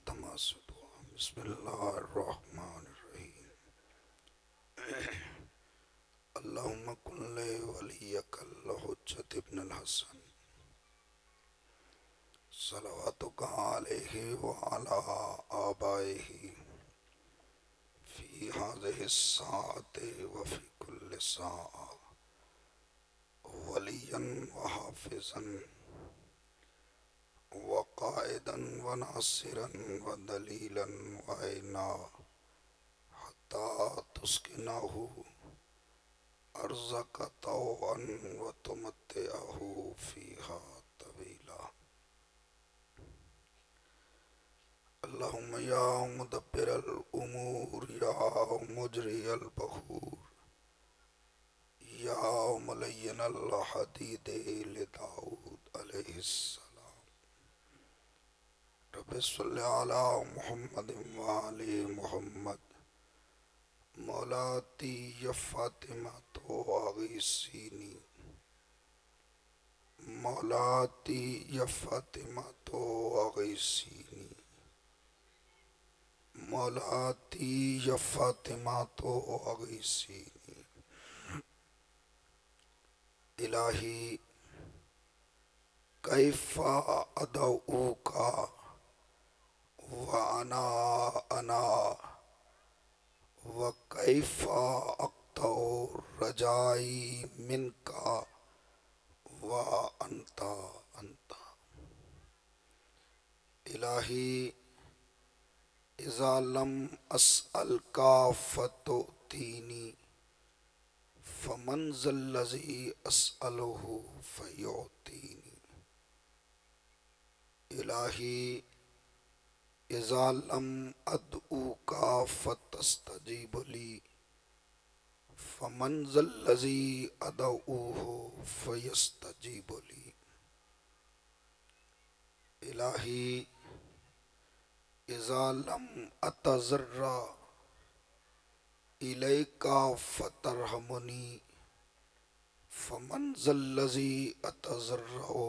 इल्तमास दुआ। बिस्मिल्लाहिर्रहमानिर्रहीम। अल्लाहुम्मा कुल्ले वलियकल हुज्जत इब्नुल हसन सलवातुका अलैहि व अला आबाइहि फी हाज़िहि स्साअति व फी कुल्लि साअ वलियन व हाफ़िज़न व क़ाइदन व नासिरन व दलीलन व ऐना हत्ता तुस्किनहु अर्ज़क तौअन व तुमत्तिअहु फ़ीहा तवीला। अल्लाहुम्मा या मुदब्बिरल उमूर या मुजरियल बखूर या मुलय्यिनल हदीद लिदाऊद अलैहिस्सलाम। रब्बि सल्लि अला मुहम्मदिन व आलि मुहम्मद। मौलाती या फातिमा तो आगीसीनी। मौलाती या फातिमा तो आगीसीनी। मौलाती या फातिमा तो आगीसीनी। इलाही कैफा अदऊ का व अना व कैफा अक्तो रजाई मिनका व अंता अंता। इलाही इज़ा लम अस्अल का फतुतीनी फमन ज़ल्लज़ी अस्अलुहु फयुतीनी। इलाही इज़ा लम अदऊ का फतस्तजीब ली फमन ज़ल्लज़ी अदऊहु फयस्तजीब ली। इलाही इज़ा लम अतज़र्रा इलैका फतरहमुनी फमन ज़ल्लज़ी अतज़र्रउ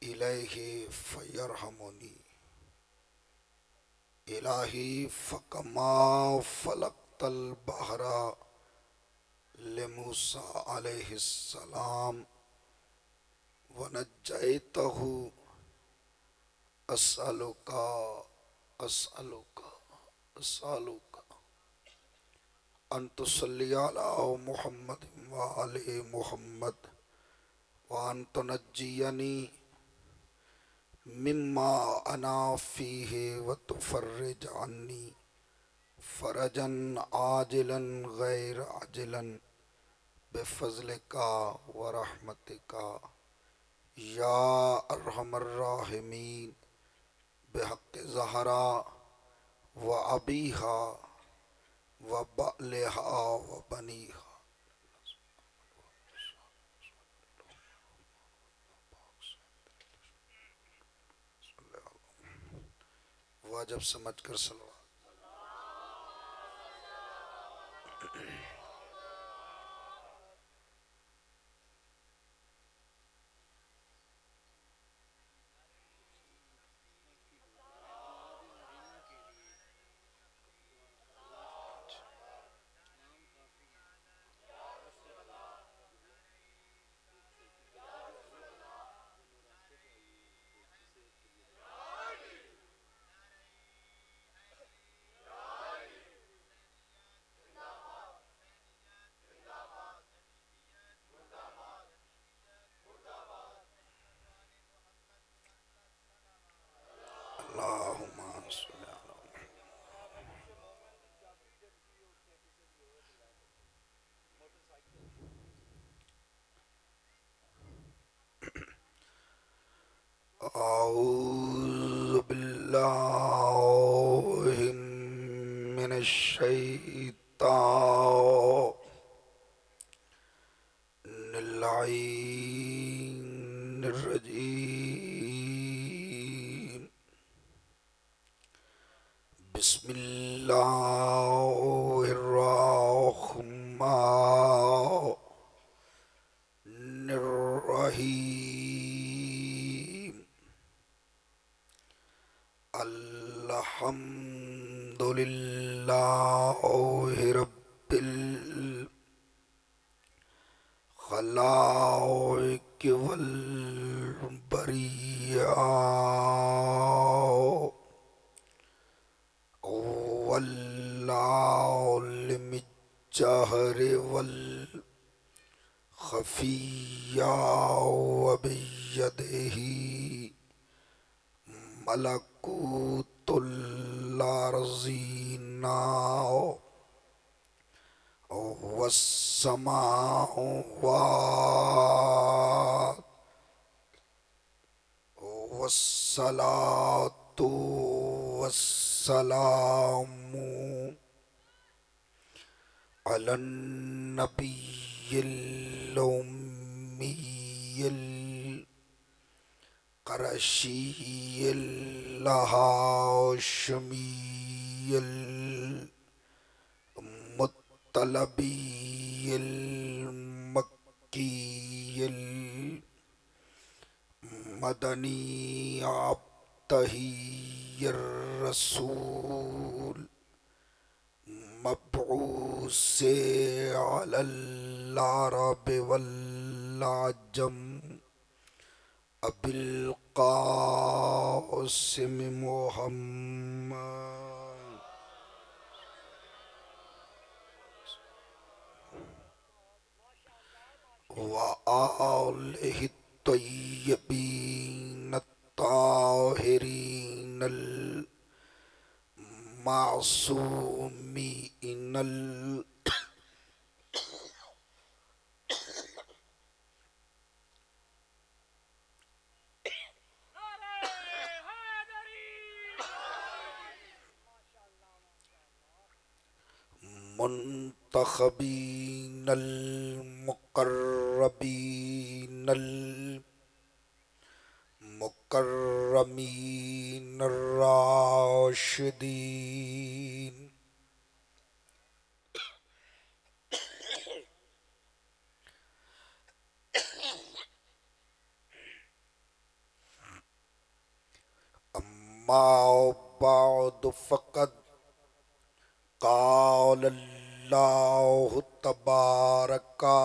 इलैहि फयरहमुनी। इलाही फ़कमा फ़लक़तल बहरा लिमूसा अलैहिस्सलाम व नज्जैतहु अस्अलुका अस्अलुका अस्अलुका अन तुसल्ली अला मुहम्मद व आलि मुहम्मद व अन तुनज्जियनी मिम्मा अना फ़ीहि व तुफ़र्रिज अन्नी फ़रजन आजिलन गैर आजिलन बिफ़ज़लिका व रहमतिका या अरहमर राहिमीन बिहक़्क़ि ज़हरा व अबीहा व बअलिहा व बनीहा। वाजब समझ कर सलवा। अल्लाहुम्मा सल्लि अला अऊज़ु बिल्लाहि मिनश शैतानिर रजीम। बिस्मिल्लाहिर्रहमानिर्रहीम। अल्हम्दुलिल्लाहि रब्बिल खलाइक वल बरिया वल्लाहु लिमिल जहरि वल खफिया व बियदिही मलकुतुल अर्ज़िना वस्समावात वस्सलातु वस्सलामु अलन नबिय्यिल उम्मिय्यिल क़रशिय्यिल हाशिमिय्यिल मुत्तलबिय्यिल मक्किय्यिल मदनी अब्तहिय्यर रसूल मबऊसे अलल अरब वल अजम अबिल क़ासिम मुहम्मद व आलिहि तय्यबीन ताहिरीन अल मासूमीन अल मुंतखबीन अल मुकर्रबीन अल मुकर्रमीन अर राशिदीन अम्मा बाद फ़क़द क़ाल अल्लाहु तबारका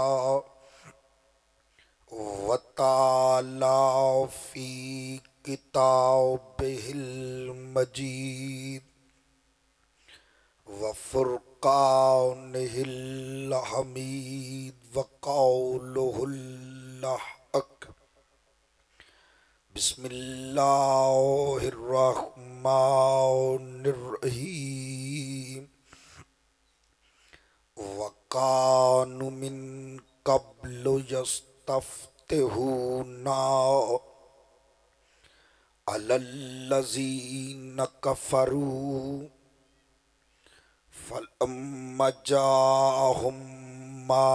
व तआला फ़ी किताबिहिल मजीद व फ़ुरक़ानिहिल हमीद व क़ौलुहुल हक़ बिस्मिल्लाहिर रहमानिर रहीम वकानु मिन क़ब्लु यस्तफ्तिहूना अलल्लज़ीना कफ़रू फलम्मा जाअहुम मा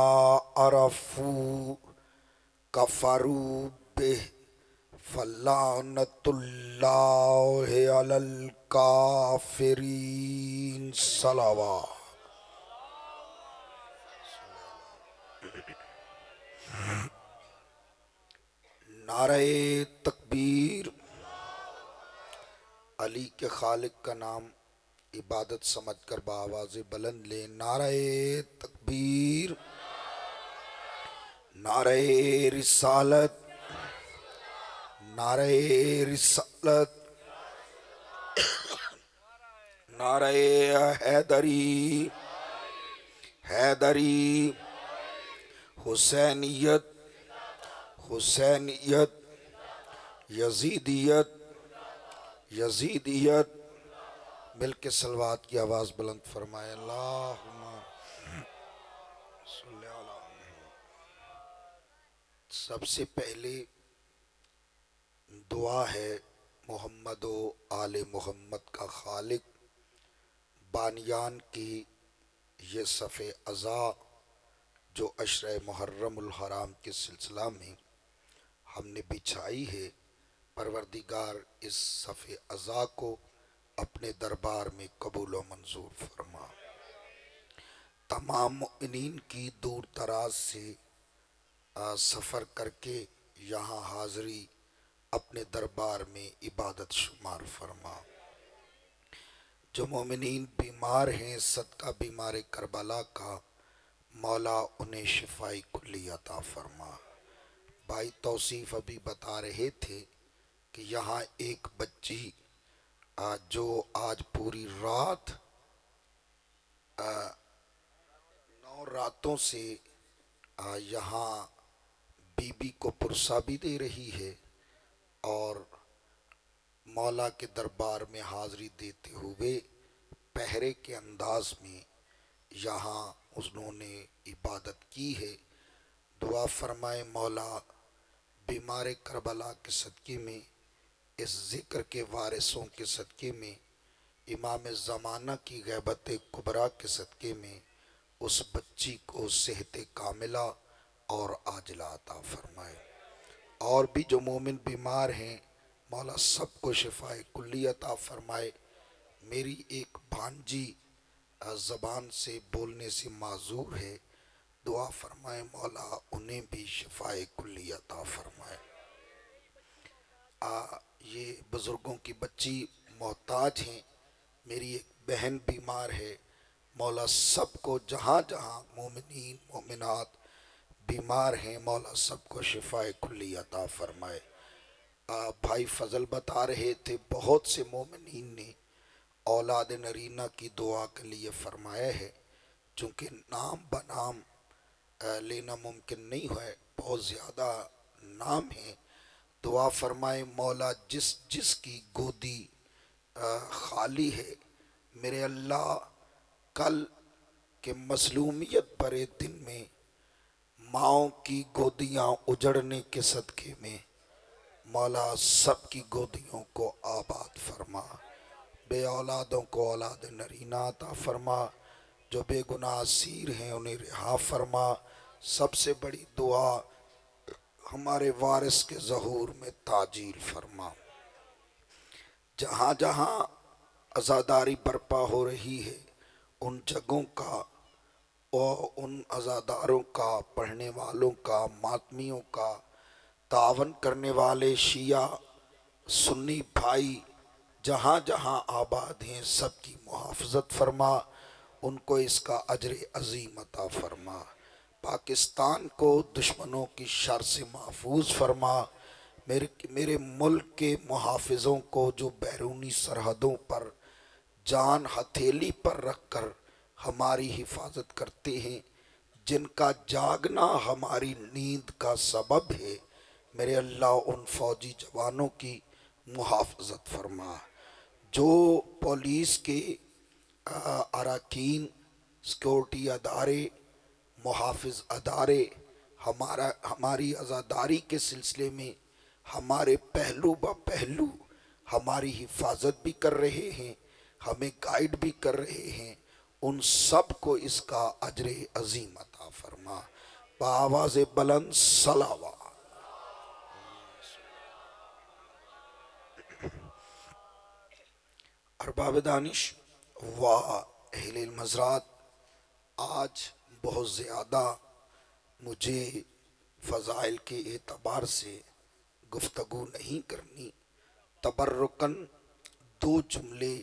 अरफू कफ़रू बिह फलानतुल्लाहि अलल काफ़िरीन सलावत। नारे तकबीर। अली के खालिक का नाम इबादत समझकर बाआवाज़े बुलंद ले नारे तकबीर। नारे रिसालत। नारे रिसालत। नारे हैदरी। हैदरी। हुसैनियत। हुसैनियत। यजीदियत। यजीदियत। मिल के सलवात की आवाज़ बुलंद फरमाए। अल्लाहुम्मा सल्ली अला। सबसे पहले दुआ है मोहम्मद व आले मोहम्मद का खालिक बानियान की ये सफ़े अज़ा जो अशरे मुहर्रमुल हराम के सिलसिला में हमने बिछाई है, परवरदिगार इस सफ़े अज़ा को अपने दरबार में कबूल व मंजूर फरमा। तमाम मुमिनीन की दूर दराज से सफ़र करके यहाँ हाज़री अपने दरबार में इबादत शुमार फरमा। जो मोमिनीन बीमार हैं सदका बीमार करबला का, मौला उन्हें शिफाई कुल्ली अता फरमा। भाई तौसीफ अभी बता रहे थे कि यहाँ एक बच्ची जो आज पूरी रात 9 रातों से यहाँ बीबी को पुरसा भी दे रही है और मौला के दरबार में हाजिरी देते हुए पहरे के अंदाज में यहाँ उन्होंने इबादत की है। दुआ फरमाए मौला बीमार करबला के सदक़े में, इस ज़िक्र के वारिसों के सदक़े में, इमाम ज़माना की गैबत कुबरा के सदक़े में उस बच्ची को सेहत कामिला और आजिला अता फरमाए। और भी जो मोमिन बीमार हैं मौला सबको शिफाए कुल्ली अता फरमाए। मेरी एक भांजी ज़बान से बोलने से माजूर है, दुआ फरमाए मौला उन्हें भी शिफाए कुल्ली अता फरमाए। ये बुज़ुर्गों की बच्ची मोहताज हैं। मेरी एक बहन बीमार है, मौला सबको जहाँ जहाँ मोमिनीन मोमिनात बीमार हैं मौला सबको शिफाए कुल्ली अता फरमाए। भाई फजल बता रहे थे बहुत से मोमिनीन ने औलाद नरीना की दुआ के लिए फरमाया है, चूँकि नाम बनाम लेना मुमकिन नहीं है, बहुत ज़्यादा नाम है। दुआ फरमाए मौला जिस जिस की गोदी खाली है, मेरे अल्लाह कल के मजलूमियत भरे दिन में माओ की गोदियाँ उजड़ने के सदक़े में मौला सब की गोदियों को आबाद फरमा। बे औलादों को औलाद नरीना अता फरमा। जो बेगुनाह असीर हैं उन्हें रिहा फरमा। सबसे बड़ी दुआ हमारे वारिस के ज़हूर में ताजील फरमा। जहाँ जहाँ अज़ादारी बर्पा हो रही है उन जगहों का और उन अज़ादारों का, पढ़ने वालों का, मातमियों का, तावन करने वाले शिया सुन्नी भाई जहाँ जहाँ आबाद हैं सबकी मुहाफ़ज़त फरमा, उनको इसका अजर अज़ीम अता फरमा। पाकिस्तान को दुश्मनों की शर से महफूज फरमा। मेरे मुल्क के मुहाफ़िज़ों को जो बैरूनी सरहदों पर जान हथेली पर रख कर हमारी हिफाजत करते हैं, जिनका जागना हमारी नींद का सबब है, मेरे अल्लाह उन फौजी जवानों की मुहाफ़ज़त फरमा। जो पुलिस के अरकान, सिक्योरिटी अदारे, मुहाफ़िज़ अदारे हमारी आज़ादारी के सिलसिले में हमारे पहलू ब पहलू हमारी हिफाजत भी कर रहे हैं, हमें गाइड भी कर रहे हैं, उन सब को इसका अजर अज़ीम अता फरमा। बावाज़ बुलंद सलावा। अरबाब दानिश व अहले मज़रात, आज बहुत ज़्यादा मुझे फ़ज़ाइल के एतबार से गुफ्तगू नहीं करनी, तबर्रुकन 2 जुमले,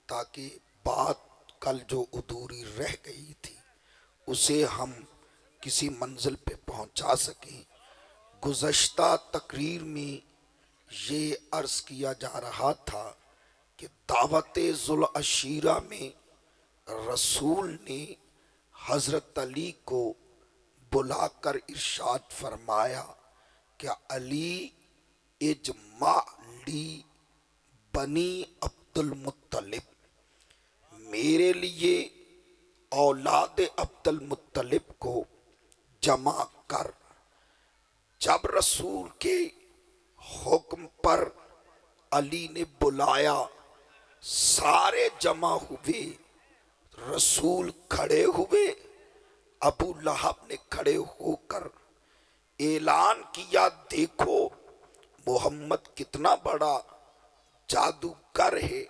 ताकि बात कल जो अधूरी रह गई थी उसे हम किसी मंजिल पे पहुंचा सकें। गुज़श्ता तकरीर में ये अर्ज़ किया जा रहा था कि दावते ज़ुल अशीरा में रसूल ने हज़रत अली को बुलाकर इरशाद फरमाया कि अली इजमा ली बनी अब्दुल मुत्तलिब, मेरे लिए औलाद अब्दुल मुत्तलिब को जमा कर। जब रसूल के हुक्म पर अली ने बुलाया, सारे जमा हुए, रसूल खड़े हुए, अबू लहब ने खड़े होकर ऐलान किया, देखो मोहम्मद कितना बड़ा जादूगर है,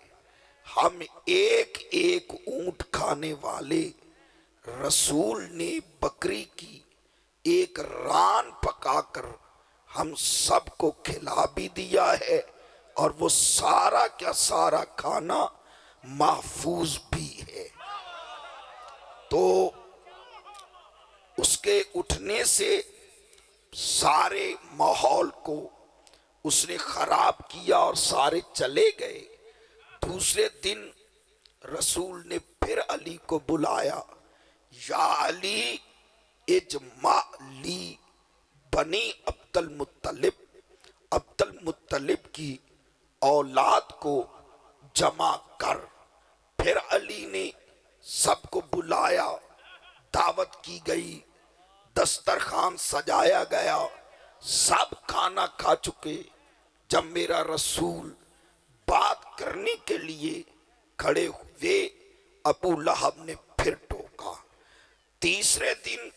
हम एक एक ऊंट खाने वाले रसूल ने बकरी की एक रान पकाकर हम सबको खिला भी दिया है, और वो सारा क्या सारा खाना महफूज भी है। तो उसके उठने से सारे माहौल को उसने खराब किया और सारे चले गए। दूसरे दिन रसूल ने फिर अली को बुलाया, या अली इजमा ली बनी अब्दुल मुत्तलिब, अब्दुल मुत्तलिब की औलाद को जमा कर। फिर अली ने सबको बुलाया, दावत की गई, दस्तरखान सजाया गया, सब खाना खा चुके। जब मेरा रसूल बात करने के लिए खड़े हुए, अबू लहब ने फिर टोका। तीसरे दिन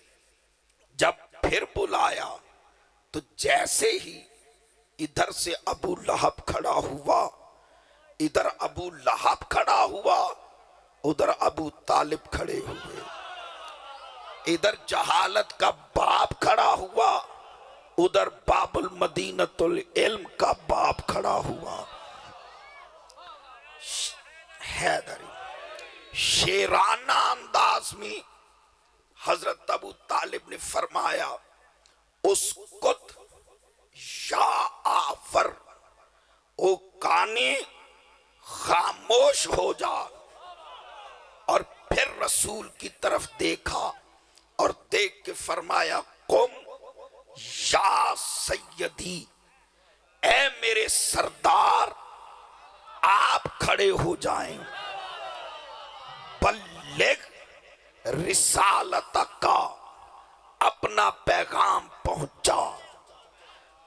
जब फिर बुलाया तो जैसे ही इधर से अबू लहब खड़ा हुआ, इधर अबू लहब खड़ा हुआ, उधर अबू तालिब खड़े हुए। इधर जहालत का बाप खड़ा हुआ, उधर बाबुल मदीनतुल इल्म का बाप खड़ा हुआ। हैदरी शेराना अंदाज में हजरत अबू तालिब ने फरमाया, उसकुत या आवर, ओ काने खामोश हो जा। और फिर रसूल की तरफ देखा और देख के फरमाया, कुम या सैयदी, ए मेरे सरदार आप खड़े हो जाएं। बल्लिग रिसालत का, अपना पैगाम पहुंचा।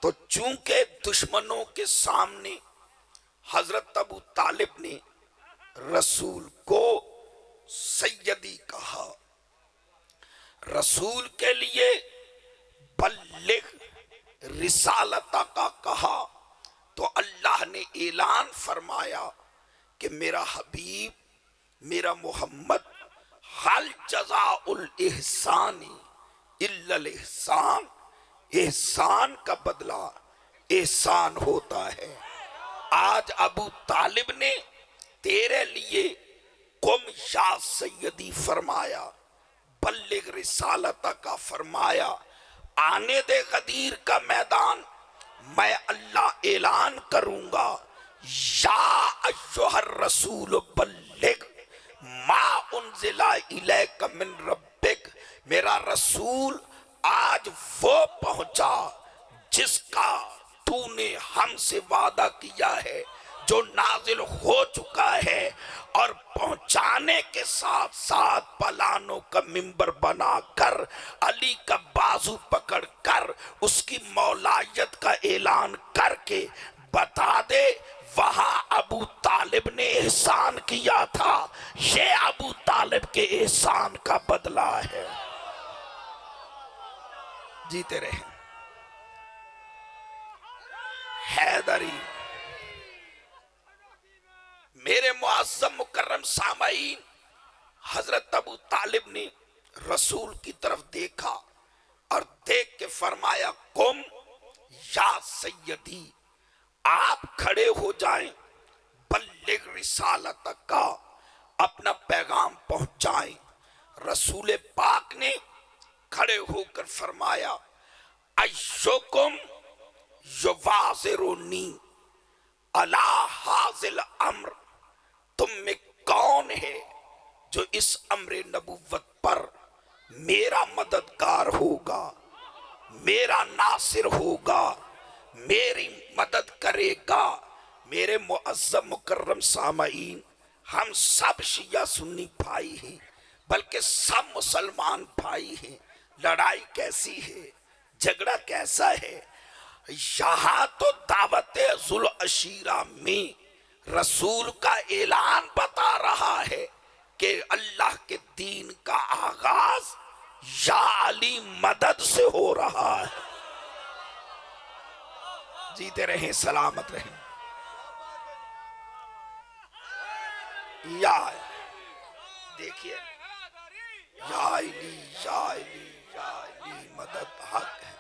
तो चूंकि दुश्मनों के सामने हजरत अबू तालिब ने रसूल को सैयदी कहा, रसूल के लिए बल्लिग रिसालता का कहा, तो अल्लाह ने ऐलान फरमाया कि मेरा हबीब, मेरा मोहम्मद, हल जज़ाउल इहसानी इल्लल इहसान, एहसान का बदला एहसान होता है। आज अबू तालिब ने तेरे लिए कुम या सैयदी फरमाया, बल्लिग रिसालता का फरमाया। आने दे गदीर का मैदान, मैं अल्लाह ऐलान करूंगा, या अय्युहर रसूल बल्लिग मा उन्जिला इलैका मिन रब्बिक, मेरा रसूल आज वो पहुंचा जिसका तूने हमसे वादा किया है, जो नाजिल हो चुका है। और पहुंचाने के साथ साथ पलानों का मिंबर बनाकर, अली का बाजू पकड़कर उसकी मौलायत का ऐलान करके बता दे, वहां अबू तालिब ने एहसान किया था, ये अबू तालिब के एहसान का बदला है। जीते रहे हैदरी। मेरे मुअज़्ज़म मुकर्रम सामईन, हजरत अबू तालिब ने रसूल की तरफ देखा और देख के फरमाया, कुम या सैयदी, आप खड़े हो जाएं, बल्लिग रिसालत का, अपना पैगाम पहुंचाएं। रसूल पाक ने खड़े होकर फरमाया, अय्युकुम युवाज़िरुनी अला हाज़िल अम्र, तुम में कौन है जो इस अम्र नबुव्वत पर मेरा मददगार होगा, मेरा नासिर होगा, मेरी मदद करेगा। मेरे मुअज़्ज़म मुकर्रम सामईन, हम सब शिया सुन्नी भाई हैं, बल्कि सब मुसलमान भाई हैं। लड़ाई कैसी है, झगड़ा कैसा है? यहाँ तो दावत जुल अशीरा में रसूल का ऐलान बता रहा है कि अल्लाह के दीन का आगाज या अली मदद से हो रहा है। जीते रहें, सलामत रहें। या देखिए, या अली या अली या अली मदद हक है।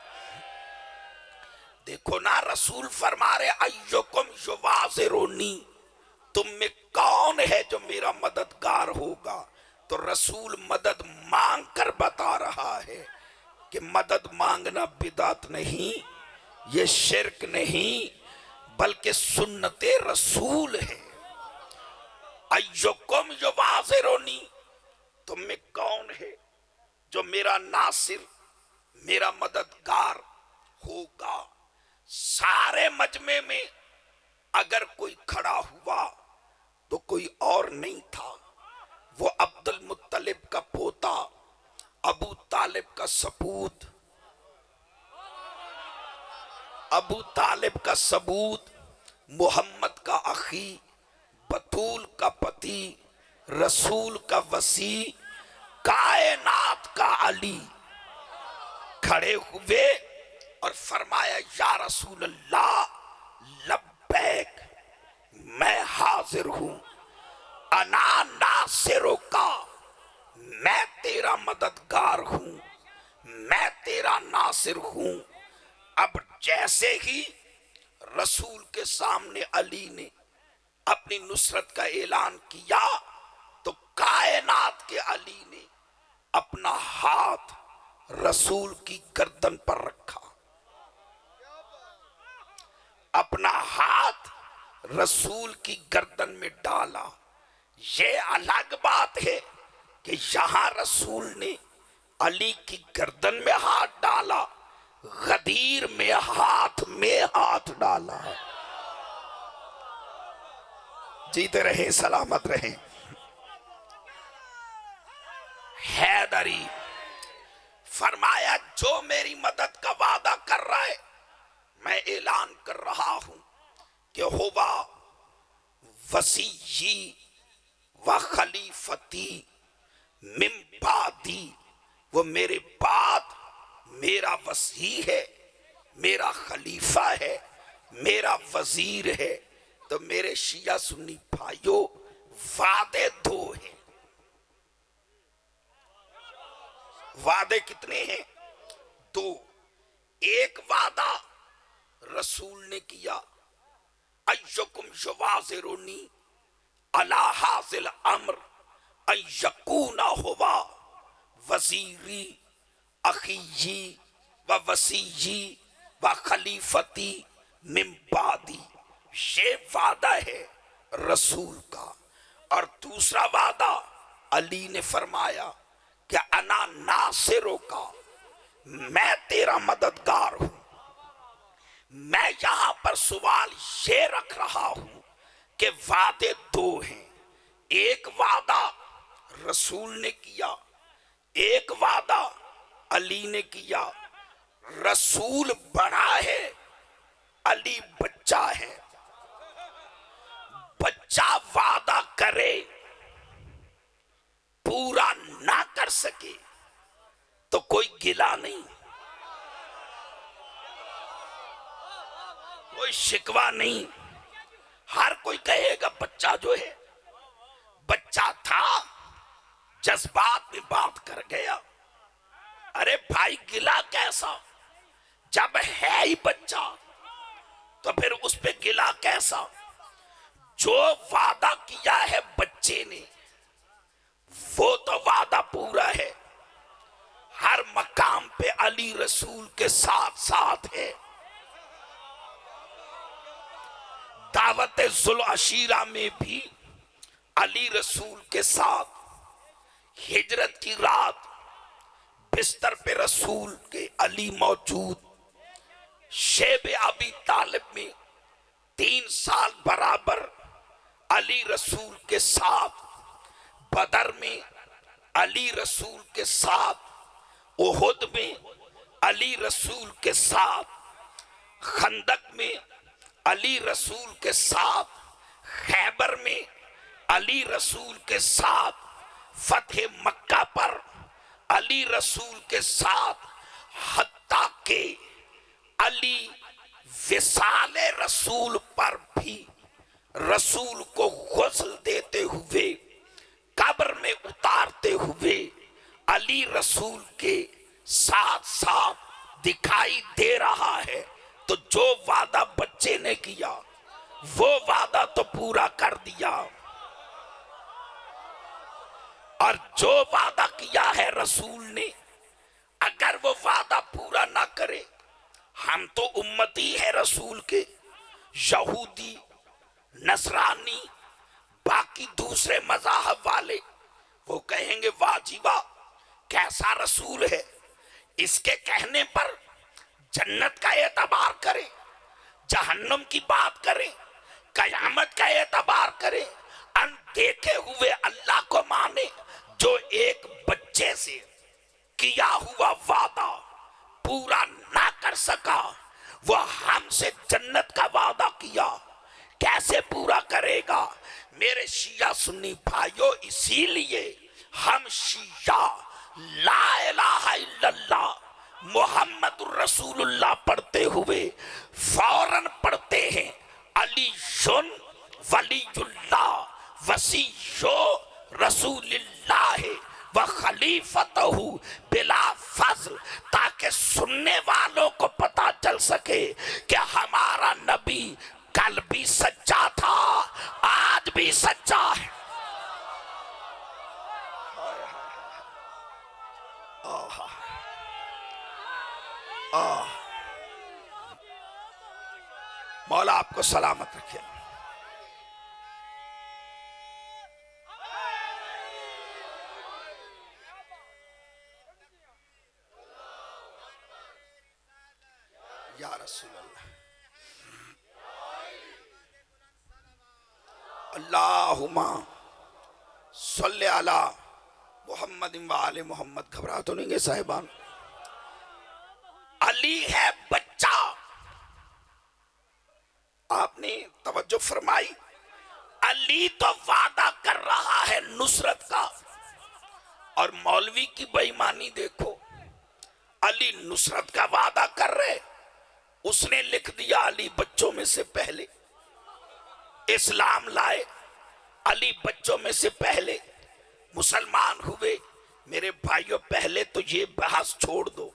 देखो ना, रसूल फरमा रहे, अय्युकुम युवाज़िरुनी, तुम में कौन है जो मेरा मददगार होगा? तो रसूल मदद मांग कर बता रहा है कि मदद मांगना बिदात नहीं, ये शिरक नहीं, बल्कि सुन्नते रसूल है। अय्युकुम युवाज़िरुनी, तुम में कौन है जो मेरा नासिर, मेरा मददगार होगा? सारे मजमे में अगर कोई खड़ा हुआ तो कोई और नहीं था, वो अब्दुल मुत्तलिब का पोता, अबू तालिब का सपूत, अबू तालिब का सबूत, मोहम्मद का अखी, बतूल का पति, रसूल का वसी, कायनात का अली खड़े हुए और फरमाया, या रसूल अल्लाह, लब्बैक, मैं हाजिर हूं, अना नासिरो का, मैं तेरा मददगार हूं, मैं तेरा नासिर हूं। अब जैसे ही रसूल के सामने अली ने अपनी नुसरत का ऐलान किया तो कायनात के अली ने अपना हाथ रसूल की गर्दन पर रखा, अपना हाथ रसूल की गर्दन में डाला। ये अलग बात है कि यहां रसूल ने अली की गर्दन में हाथ डाला, गदीर में हाथ डाला। जीते रहे, सलामत रहे। हैदरी फरमाया, जो मेरी मदद का वादा कर रहा है, मैं ऐलान कर रहा हूं कि हुवा वसीयी व खलीफती मिन बादी, वो मेरे बाद मेरा वसी है, मेरा खलीफा है, मेरा वजीर है। तो मेरे शिया सुन्नी भाइयों, वादे दो हैं। वादे कितने हैं? दो। एक वादा रसूल ने किया, अय्युकुम युवाज़िरुनी अला हाज़िल अम्र अन यकूना हुवा वज़ीरी अखीयी व वसीयी व खलीफती मिन बादी। ये वादा है रसूल का। और दूसरा वादा अली ने फरमाया कि अना नासिरो का, मैं तेरा मददगार हूं। मैं यहां पर सवाल ये रख रहा हूं कि वादे दो हैं। एक वादा रसूल ने किया, एक वादा अली ने किया। रसूल बड़ा है, अली बच्चा है। बच्चा वादा करे, पूरा ना कर सके तो कोई गिला नहीं, कोई शिकवा नहीं। हर कोई कहेगा बच्चा जो है, बच्चा था, जज्बात में बात कर गया। अरे भाई, गिला कैसा? जब है ही बच्चा तो फिर उस पे गिला कैसा? जो वादा किया है बच्चे ने, वो तो वादा पूरा है। हर मकाम पे अली रसूल के साथ साथ है। दावत जुल अशीरा में भी अली रसूल के साथ, हिजरत की रात बिस्तर पे रसूल के अली मौजूद, शेब अबी तालिब में 3 साल बराबर अली रसूल के साथ, बदर में अली रसूल के साथ, उहुद में अली रसूल के साथ, खंदक में अली रसूल के साथ, खैबर में अली रसूल के साथ, फतेह मक्का पर अली रसूल के साथ, हत्ता के अली विसाले रसूल पर भी रसूल को गुस्ल देते हुए, कब्र में उतारते हुए अली रसूल के साथ साथ दिखाई दे रहा है। तो जो वादा बच्चे ने किया वो वादा तो पूरा कर दिया, जो वादा किया है रसूल ने, अगर वो वादा पूरा ना करे, हम तो उम्मती है रसूल के, यहूदी, नसरानी, बाकी दूसरे मज़ाहब वाले, वो कहेंगे वाह जी वाह, कैसा रसूल है, इसके कहने पर जन्नत का एतबार करें, जहन्नम की बात करें, कयामत का एतबार करें, अनदेखे हुए अल्लाह को माने, जो एक बच्चे से किया हुआ वादा पूरा ना कर सका, वो हमसे जन्नत का वादा किया, कैसे पूरा करेगा। मेरे शिया सुन्नी भाइयों, इसीलिए हम शिया ला इलाहा इल्लल्लाह मुहम्मदुर रसूलुल्लाह पढ़ते हुए फौरन पढ़ते हैं अली शुन वलीयुल्लाह वसीयो रसूलिल्लाह व खलीफतहू बिला फज़ल, ताकि सुनने वालों को पता चल सके कि हमारा नबी कल भी सच्चा था, आज भी सच्चा है। मौला आपको सलामत रखे। या रसूल अल्लाह, अल्लाहुम्मा सल्ले अला मोहम्मद व आले मोहम्मद। घबरा तो नहीं गए साहिबान? अली है बच्चा, आपने तवज्जो फरमाई। अली तो वादा कर रहा है नुसरत का, और मौलवी की बेईमानी देखो, अली नुसरत का वादा कर रहे, उसने लिख दिया अली बच्चों में से पहले इस्लाम लाए, अली बच्चों में से पहले मुसलमान हुए। मेरे भाइयों, पहले तो ये बहस छोड़ दो,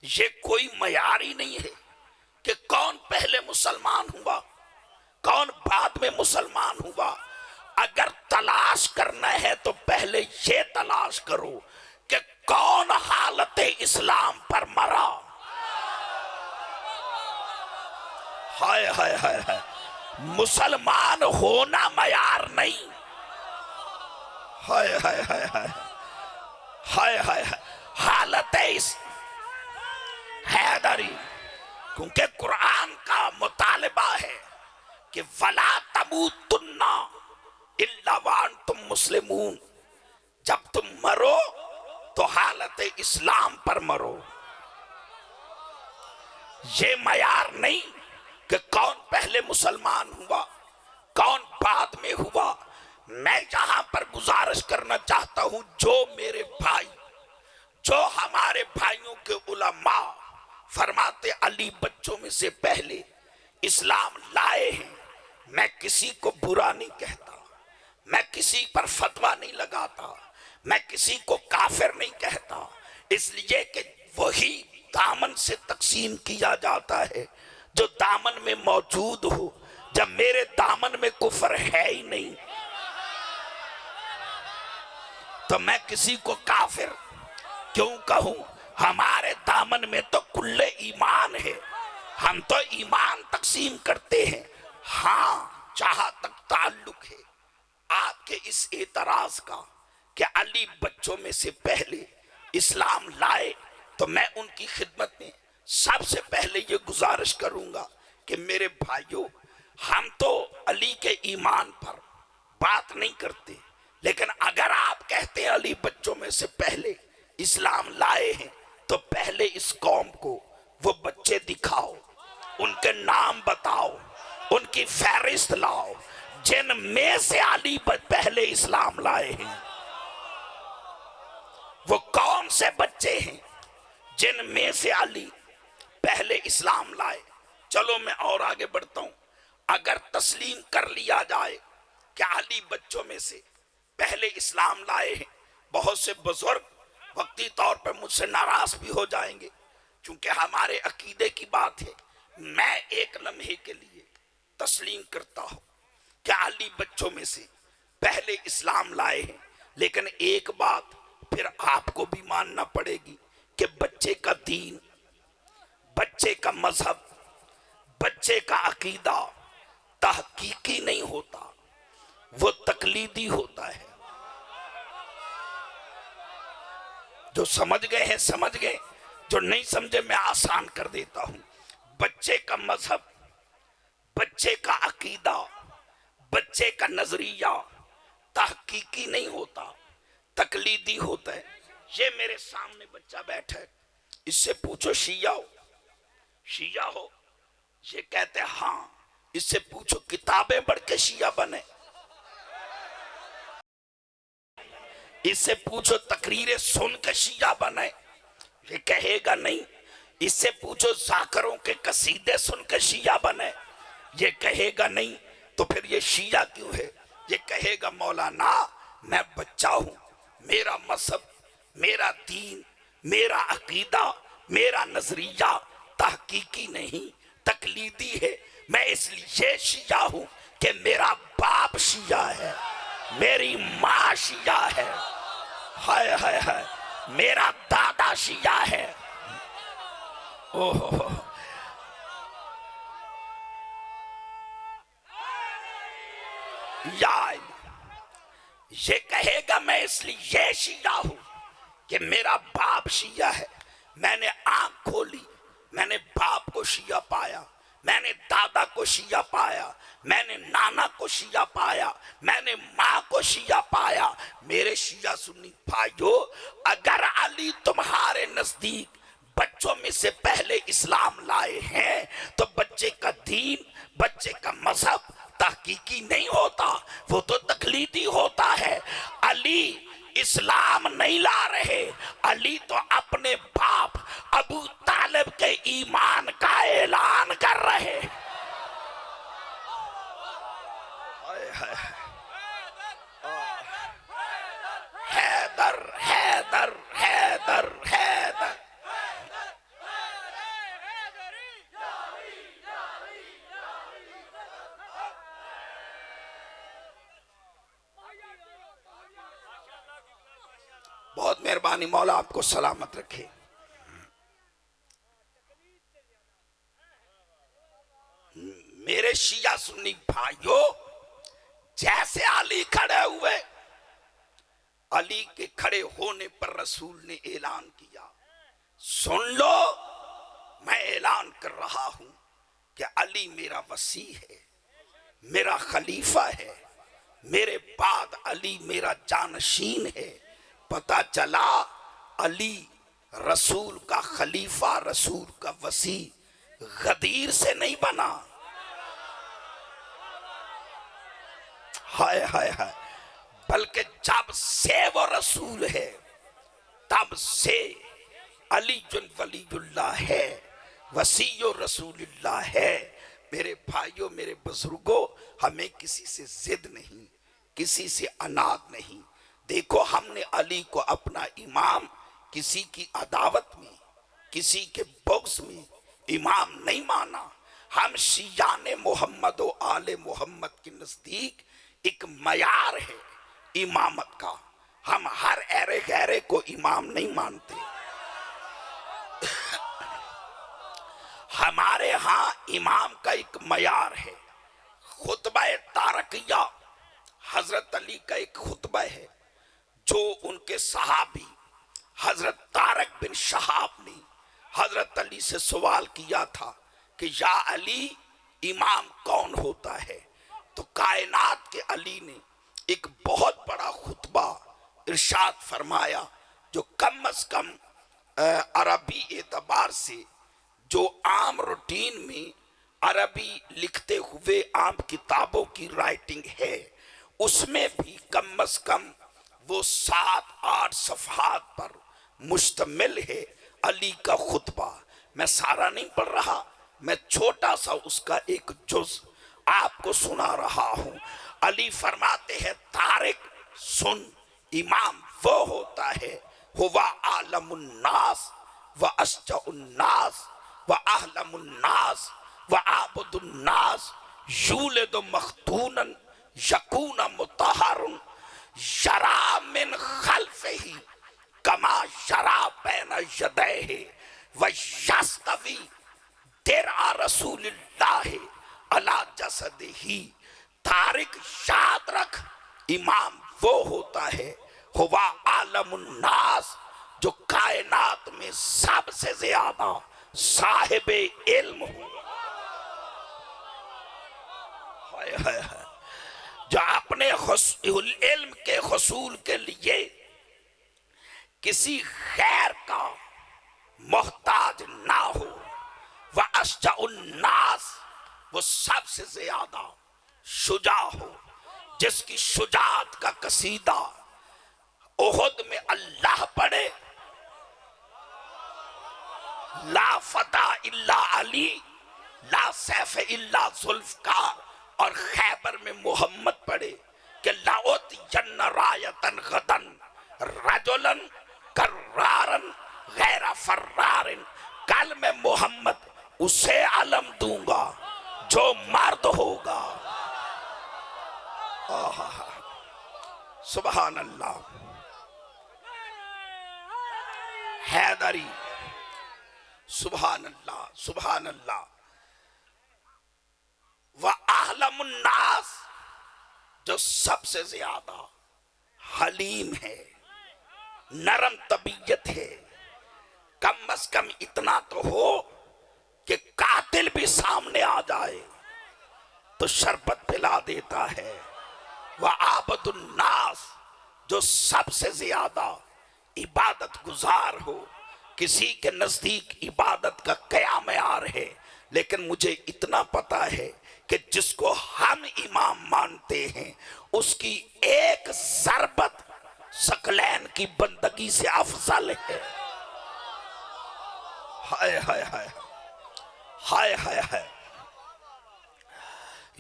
ये कोई मयार ही नहीं है कि कौन पहले मुसलमान हुआ, कौन बाद में मुसलमान हुआ। अगर तलाश करना है तो पहले ये तलाश करो कि कौन हालत इस्लाम पर मरा। हाय हाय हाय हाय, मुसलमान होना मयार नहीं। हाय हाय हाय हाय हाय हाय, हालत इस हैदरी, क्योंकि कुरान का मुतालिबा है कि वला तमूतुन्ना इल्ला व अंतुम मुस्लिमून, जब तुम मरो तो हालत इस्लाम पर मरो। ये मयार नहीं कि कौन पहले मुसलमान हुआ, कौन बाद में हुआ। मैं यहां पर गुजारिश करना चाहता हूं, जो मेरे भाई, जो हमारे भाइयों के उलमा फरमाते अली बच्चों में से पहले इस्लाम लाए हैं, मैं किसी को बुरा नहीं कहता, मैं किसी पर फतवा नहीं लगाता, मैं किसी को काफिर नहीं कहता, इसलिए कि वही दामन से तकसीम किया जाता है जो दामन में मौजूद हो। जब मेरे दामन में कुफर है ही नहीं, तो मैं किसी को काफिर क्यों कहूं? हमारे दामन में तो कुल्ले ईमान है, हम तो ईमान तकसीम करते हैं। हाँ, जहां तक ताल्लुक है आपके इस एतराज का कि अली बच्चों में से पहले इस्लाम लाए, तो मैं उनकी खिदमत में सबसे पहले ये गुजारिश करूंगा कि मेरे भाइयों, हम तो अली के ईमान पर बात नहीं करते, लेकिन अगर आप कहते हैं अली बच्चों में से पहले इस्लाम लाए हैं, तो पहले इस कौम को वो बच्चे दिखाओ, उनके नाम बताओ, उनकी फहरिस्त लाओ जिन में से अली पहले इस्लाम लाए हैं। वो कौन से बच्चे हैं जिन में से अली पहले इस्लाम लाए? चलो मैं और आगे बढ़ता हूं। अगर तस्लीम कर लिया जाए कि अली बच्चों में से पहले इस्लाम लाए हैं, बहुत से बुजुर्ग वक्ती तौर पर मुझसे नाराज भी हो जाएंगे, क्योंकि हमारे अकीदे की बात है। मैं एक लम्हे के लिए तस्लीम करता हूं कि अली बच्चों में से पहले इस्लाम लाए हैं, लेकिन एक बात फिर आपको भी मानना पड़ेगी कि बच्चे का दीन, बच्चे का मजहब, बच्चे का अकीदा तहकीकी नहीं होता, वो तकलीदी होता है। जो समझ गए हैं समझ गए, जो नहीं समझे मैं आसान कर देता हूं। बच्चे का मजहब, बच्चे का अकीदा, बच्चे का नजरिया तहकीकी नहीं होता, तकलीदी होता है। ये मेरे सामने बच्चा बैठा है, इससे पूछो शिया हो, शिया हो? ये कहते हैं हाँ। इससे पूछो किताबें पढ़ के शिया बने? इससे पूछो तकरीरें सुन के शिया बने? ये कहेगा नहीं। इससे पूछो जाकरों के कसीदे सुन के शिया बने? ये कहेगा नहीं। तो फिर ये शिया क्यों है? ये कहेगा मौलाना मैं बच्चा हूं, मेरा मजहब, मेरा दीन, मेरा अकीदा, मेरा नजरिया तहकीकी नहीं, तकलीदी है। मैं इसलिए शिया हूं कि मेरा बाप शिया है, मेरी माँ शिया है, हाय हाय हाय, मेरा दादा शिया है। ओहो, याद ये कहेगा मैं इसलिए शिया हूं कि मेरा बाप शिया है। मैंने आंख खोली, मैंने बाप को शिया पाया, मैंने दादा को शिया पाया, मैंने नाना को शिया पाया, मैंने माँ को शिया पाया। मेरे शिया सुन्नी भाइयों, अगर अली तुम्हारे नजदीक बच्चों में से पहले इस्लाम लाए हैं तो बच्चे का दीन, बच्चे का मजहब तहकीकी नहीं होता, वो तो तकलीदी होता है। अली इस्लाम नहीं ला रहे, अली तो अपने बाप अबू तालिब के ईमान का ऐलान कर रहे। हैदर हैदर हैदर हैदर। बहुत मेहरबानी, मौला आपको सलामत रखे। मेरे शिया सुन्नी भाइयों, जैसे अली खड़े हुए, अली के खड़े होने पर रसूल ने ऐलान किया, सुन लो मैं ऐलान कर रहा हूं कि अली मेरा वसी है, मेरा खलीफा है, मेरे बाद अली मेरा जानशीन है। पता चला अली रसूल का खलीफा, रसूल का वसी गदीर से नहीं बना, हाय हाय हाय, बल्कि जब से वो रसूल है तब से अली वलीयुल्लाह है, वसीयो रसूलुल्लाह है। मेरे भाइयों, मेरे बुजुर्गों, हमें किसी से जिद नहीं, किसी से अनाद नहीं। देखो, हमने अली को अपना इमाम किसी की अदावत में, किसी के बुग़्ज़ में इमाम नहीं माना। हम शियाने मोहम्मद व आले मोहम्मद के नजदीक एक मयार है इमामत का। हम हर ऐरे गैरे को इमाम नहीं मानते। हमारे यहाँ इमाम का एक मयार है। खुतबा तारकिया हजरत अली का एक खुतबा है जो उनके सहाबी हजरत तारक बिन शहाब ने हजरत अली से सवाल किया था कि या अली, इमाम कौन होता है? तो कायनात के अली ने एक बहुत बड़ा खुतबा इरशाद फरमाया जो कम अज कम अरबी एतबार से, जो आम रूटीन में अरबी लिखते हुए आम किताबों की राइटिंग है, उसमें भी कम अज कम वो 7-8 सफ़हात पर मुश्तमिल है अली का खुतबा। मैं सारा नहीं पढ़ रहा, मैं छोटा सा उसका एक जुज आपको सुना रहा हूं। अली फरमाते हैं, तारिक सुन, इमाम वो होता है हुवा आलमुन्नास व अस्जउन्नास व अहलमुन्नास व आबुदुन्नास यूलिदु मख्तूनन यकून मुतहरुन शरा मिन खल्फिही कमा शरा बैन यदैहि व यस्तवी तेरा रसूलुल्लाह अला जसदिही। तारिक याद रख, इमाम वो होता है हुआ आलमुन्नास, जो कायनात में सबसे ज्यादा साहिब इल्म हो। हाय हाय हाय, जो अपने इल्म के हुसूल के लिए किसी गैर का मोहताज ना हो। वह अश्जाउन्नास, वो सबसे ज्यादा शुजा हो, जिसकी शुजात का कसीदा उहुद में अल्लाह पढ़े, ला फता इल्ला अली ला सैफ इल्ला जुल्फकार, और खैबर में मोहम्मद पढ़े कि लाउत जन्न रायतन गदन रजुलन कर्रारन गैरा फर्रारिन। कल मैं मोहम्मद उसे अलम दूंगा जो मर्द होगा। सुभान अल्लाह। हैदरी, सुभान अल्लाह सुभान अल्लाह। वह आलमुन्नास, जो सबसे ज्यादा हलीम है, नरम तबीयत है। कम अज कम इतना तो हो कि कातिल भी सामने आ जाए तो शरबत पिला देता है। वह आबदुन्नास, जो सबसे ज्यादा इबादत गुजार हो। किसी के नजदीक इबादत का क्या मयार है, लेकिन मुझे इतना पता है कि जिसको हम इमाम मानते हैं उसकी एक शरबत सकलैन की बंदगी से अफजल है। हाय हाय हाय हाय हाय हाय।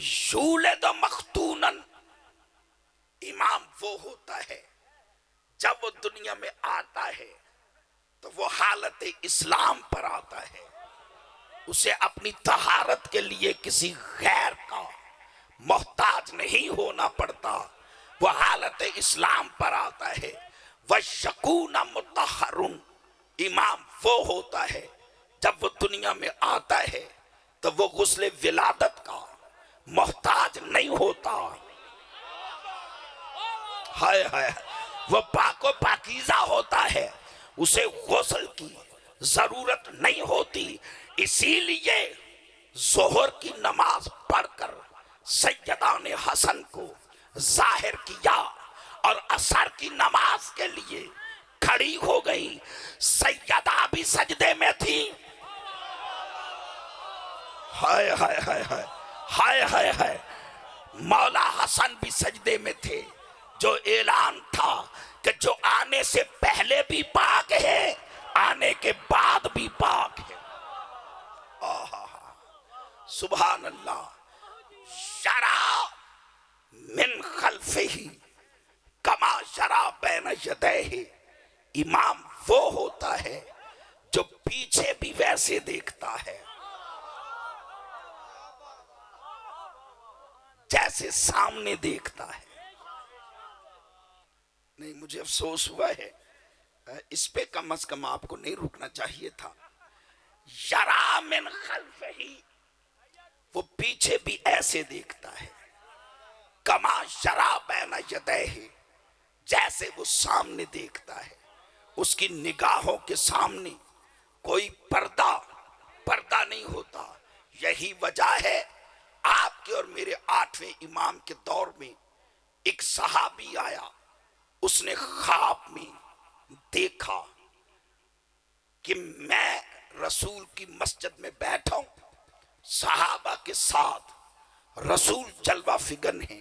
यूलद मख्तूनन, इमाम वो होता है जब वो दुनिया में आता है तो वो हालत इस्लाम पर आता है। उसे अपनी तहारत के लिए किसी गैर का मोहताज नहीं होना पड़ता। वो हालत इस्लाम पर आता है। वह शकूना मुतहरुन, इमाम वो होता है जब वो दुनिया में आता है तो वो गुस्ले विलादत का मोहताज नहीं होता। हाय हाय, वो पाको पाकीज़ा होता है, उसे गुस्ल की जरूरत नहीं होती। इसीलिए जोहर की नमाज पढ़कर सैयदा ने हसन को जाहिर किया और असर की नमाज के लिए खड़ी हो गई। सैयदा भी सजदे में थी। हाय हाय हाय हाय हाय हाय हाय। मौला हसन भी सजदे में थे। जो ऐलान था कि जो आने से पहले भी पाक है, आने के बाद भी पाक है। सुभान अल्लाह। शरा मिन खल्फिही कमा शरा बैन यदैहि, इमाम वो होता है जो पीछे भी वैसे देखता है जैसे सामने देखता है। नहीं, मुझे अफसोस हुआ है, इस पे कम अज कम आपको नहीं रुकना चाहिए था। यरा मिन खल्फिही, वो पीछे भी ऐसे देखता है। कमा शरा बैन यदैहि, जैसे वो सामने देखता है। उसकी निगाहों के सामने कोई पर्दा नहीं होता। यही वजह है आपके और मेरे 8वें इमाम के दौर में एक सहाबी आया। उसने ख्वाब में देखा कि मैं रसूल की मस्जिद में बैठा हूं, सहाबा के साथ, रसूल जलवा फिगन है।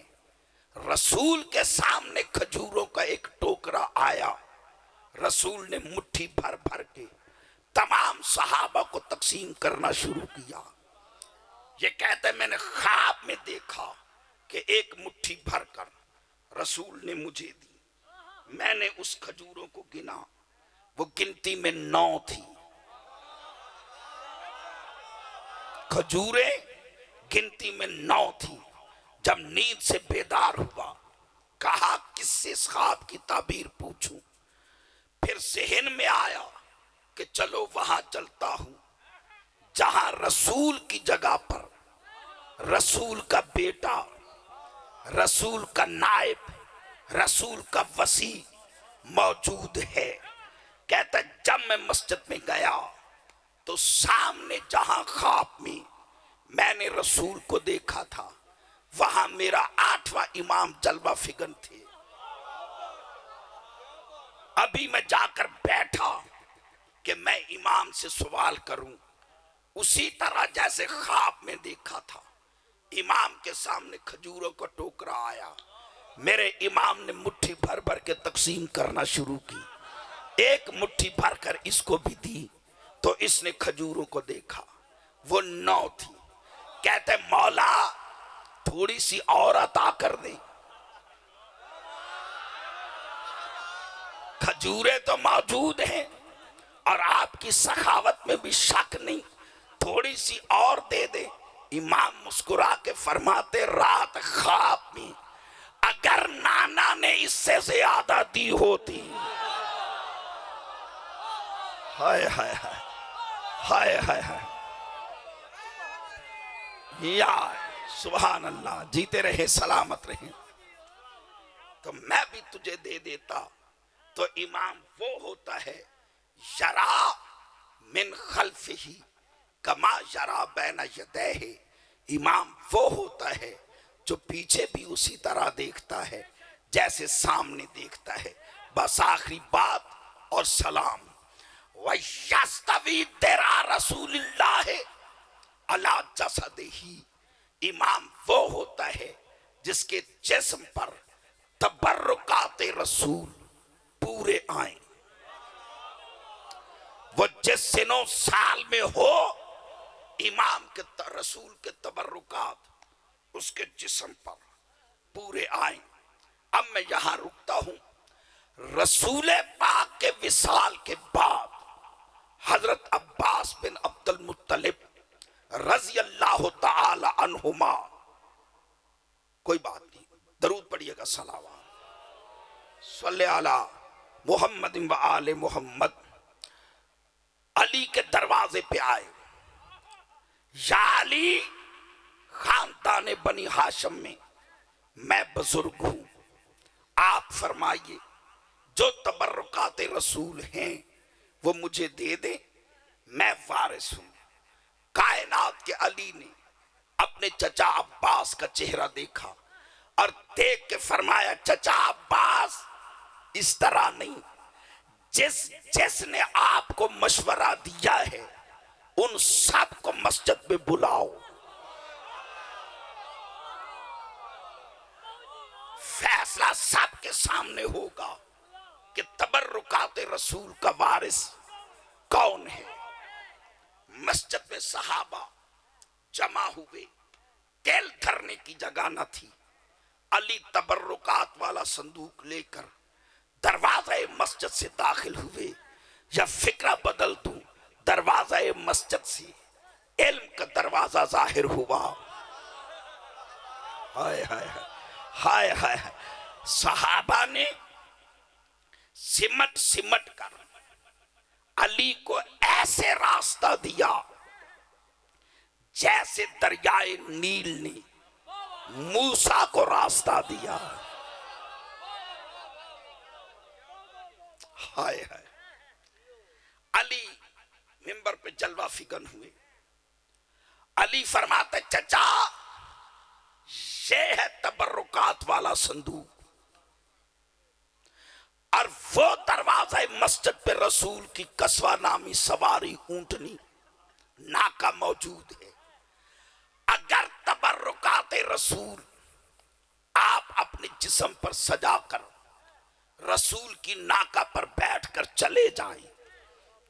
रसूल के सामने खजूरों का एक टोकरा आया। रसूल ने मुट्ठी भर भर के तमाम सहाबा को तकसीम करना शुरू किया। ये कहते मैंने ख्वाब में देखा कि एक मुट्ठी भरकर रसूल ने मुझे दी। मैंने उस खजूरों को गिना, वो गिनती में 9 थी। खजूरें गिनती में 9 थी। जब नींद से बेदार हुआ, कहा किससे इस ताबीर पूछूं। फिर जहन में आया कि चलो वहां चलता हूं जहां रसूल की जगह पर रसूल का बेटा, रसूल का नायब, रसूल का वसी मौजूद है। कहता जब मैं मस्जिद में गया तो सामने जहां ख्वाब में मैंने रसूल को देखा था वहां मेरा 8वां इमाम जलवा फिगन थे। अभी मैं जाकर बैठा कि मैं इमाम से सवाल करूं, उसी तरह जैसे ख्वाब में देखा था इमाम के सामने खजूरों का टोकरा आया। मेरे इमाम ने मुट्ठी भर भर के तकसीम करना शुरू की। एक मुट्ठी भर कर इसको भी दी तो इसने खजूरों को देखा, वो 9 थी। कहते मौला थोड़ी सी और अता कर दे। खजूरें तो मौजूद हैं और आपकी सखावत में भी शक नहीं, थोड़ी सी और दे दे। इमाम मुस्कुरा के फरमाते रात ख्वाब में अगर नाना ने इससे ज्यादा दी होती, हाय हाय हाय हाय हाय हाय, या सुभान अल्लाह, जीते रहे सलामत रहे, तो मैं भी तुझे दे देता। तो इमाम वो होता है यरा मिन खल्फिही कमा यरा बैन यदैहि। इमाम वो होता है जो पीछे भी उसी तरह देखता है जैसे सामने देखता है। बस आखिरी बात और सलाम। वयस्तवी तेरा रसूलुल्लाह अला जसदिही। इमाम वो होता है जिसके जिस्म पर तबर्रुकाते रसूल पूरे आए। वो जिस सिनों साल में हो इमाम के रसूल के तबर्रुकात उसके जिस्म पर पूरे आए। अब मैं यहां रुकता हूं। रसूल पाक के विसाल के बाद हजरत अब्बास बिन अब्दुल मुत्तलिब रजी अल्लाह ताला अन्हुमा, कोई बात नहीं, दरूद पढ़िएगा, सलावत सल्ले अला मुहम्मद व आले मोहम्मद। अली के दरवाजे पे आए। या अली, खानदान बनी हाशम में मैं बुजुर्ग हूं, आप फरमाइए जो तबर्रुकात रसूल हैं वो मुझे दे दे, मैं वारिस हूं। कायनात के अली ने अपने चचा अब्बास का चेहरा देखा और देख के फरमाया चचा अब्बास इस तरह नहीं, जिसने आपको मशवरा दिया है उन सब को मस्जिद में बुलाओ। फैसला सबके सामने होगा कि तबर्रुकात रसूल का वारिस कौन है। मस्जिद में सहाबा जमा हुए, तेल धरने की जगह न थी। अली तबर्रुकात वाला संदूक लेकर दरवाज़े मस्जिद से दाखिल हुए। या फिक्रा बदल दूं, दरवाज़े मस्जिद से इल्म का दरवाजा जाहिर हुआ। हाय हाय हाय हाय। सहाबा ने सिमट सिमट कर अली को ऐसे रास्ता दिया जैसे दरियाए नील ने मूसा को रास्ता दिया। हाय हाय। अली मिंबर पे जलवा फिगन हुए। अली फरमाते चचा ये है तबर्रुकात वाला संदूक, और वो दरवाजा मस्जिद पे रसूल की कसवा नामी सवारी ऊंटनी नाका मौजूद है। अगर तबर्रुकात रसूल आप अपने जिस्म पर सजाकर रसूल की नाका पर बैठकर चले जाएं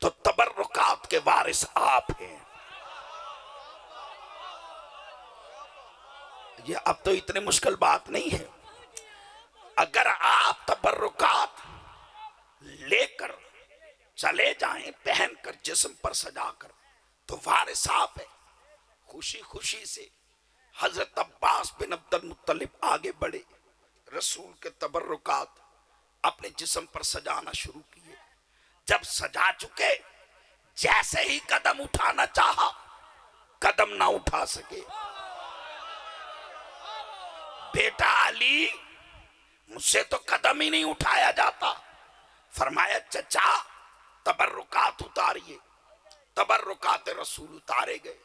तो तबर्रुकात के वारिस आप हैं। ये अब तो इतनी मुश्किल बात नहीं है। अगर आप तबर्रुकात लेकर चले जाएं पहनकर जिस्म पर सजाकर तो वारिस आप है। खुशी खुशी से हजरत अब्बास बिन अब्दुल मुत्तलिब आगे बढ़े। रसूल के तबर्रुकात अपने जिस्म पर सजाना शुरू किए। जब सजा चुके, जैसे ही कदम उठाना चाहा, कदम ना उठा सके। बेटा अली, मुझसे तो कदम ही नहीं उठाया जाता। फरमाया चचा तबर्रुकात उतारिए। तबर्रुकात रसूल उतारे गए।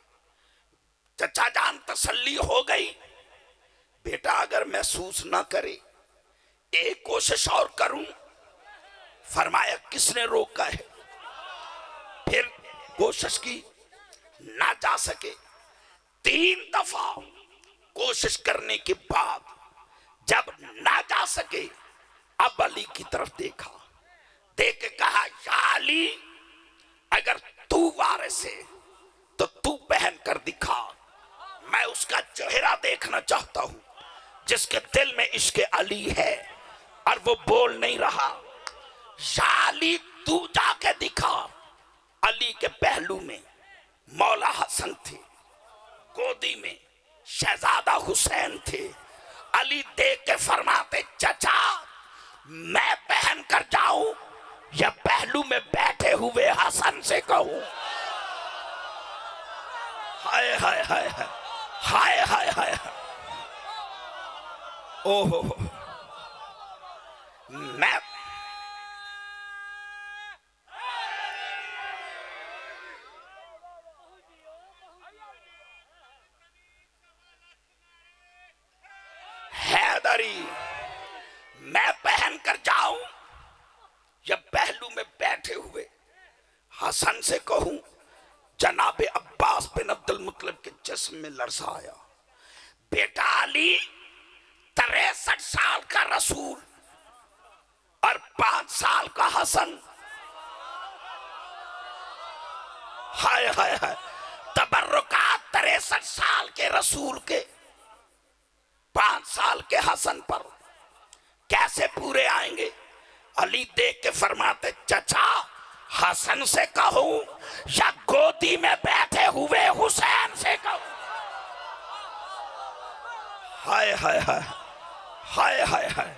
चचा जान तसल्ली हो गई। बेटा अगर महसूस ना करे, एक कोशिश और करूं। फरमाया किसने रोका है? फिर कोशिश की, ना जा सके। 3 दफा कोशिश करने के बाद जब ना जा सके, अब अली की तरफ देखा। देख के कहा, या अली, अगर तू वारिस है तो तू पहन कर दिखा। मैं उसका चेहरा देखना चाहता हूं जिसके दिल में इश्क अली है और वो बोल नहीं रहा। या अली, तू जाके दिखा। अली के पहलू में मौला हसन थे, गोदी में शहजादा हुसैन थे। अली देख के फरमाते, चचा मैं पहन कर जाऊं या पहलू में बैठे हुए हसन से कहूं? हाय हाय हाय हाय हाय हाय। ओहो, मैं हैदरी, मैं पहन कर जाऊं या पहलू में बैठे हुए हसन से कहूं? जनाबे अब्बास बिन अब्दुल मुत्तलिब के जिस्म में लरसा आया। बेटा अली, 63 साल का रसूल और 5 साल का हसन। हाय हाय हाय। तबर्रुकात 63 साल के रसूल के 5 साल के हसन पर कैसे पूरे आएंगे? अली देख के फरमाते, चचा हसन से कहूं या गोदी में बैठे हुए हुसैन से कहूं? हाय हाय हाय हाय हाय हाय।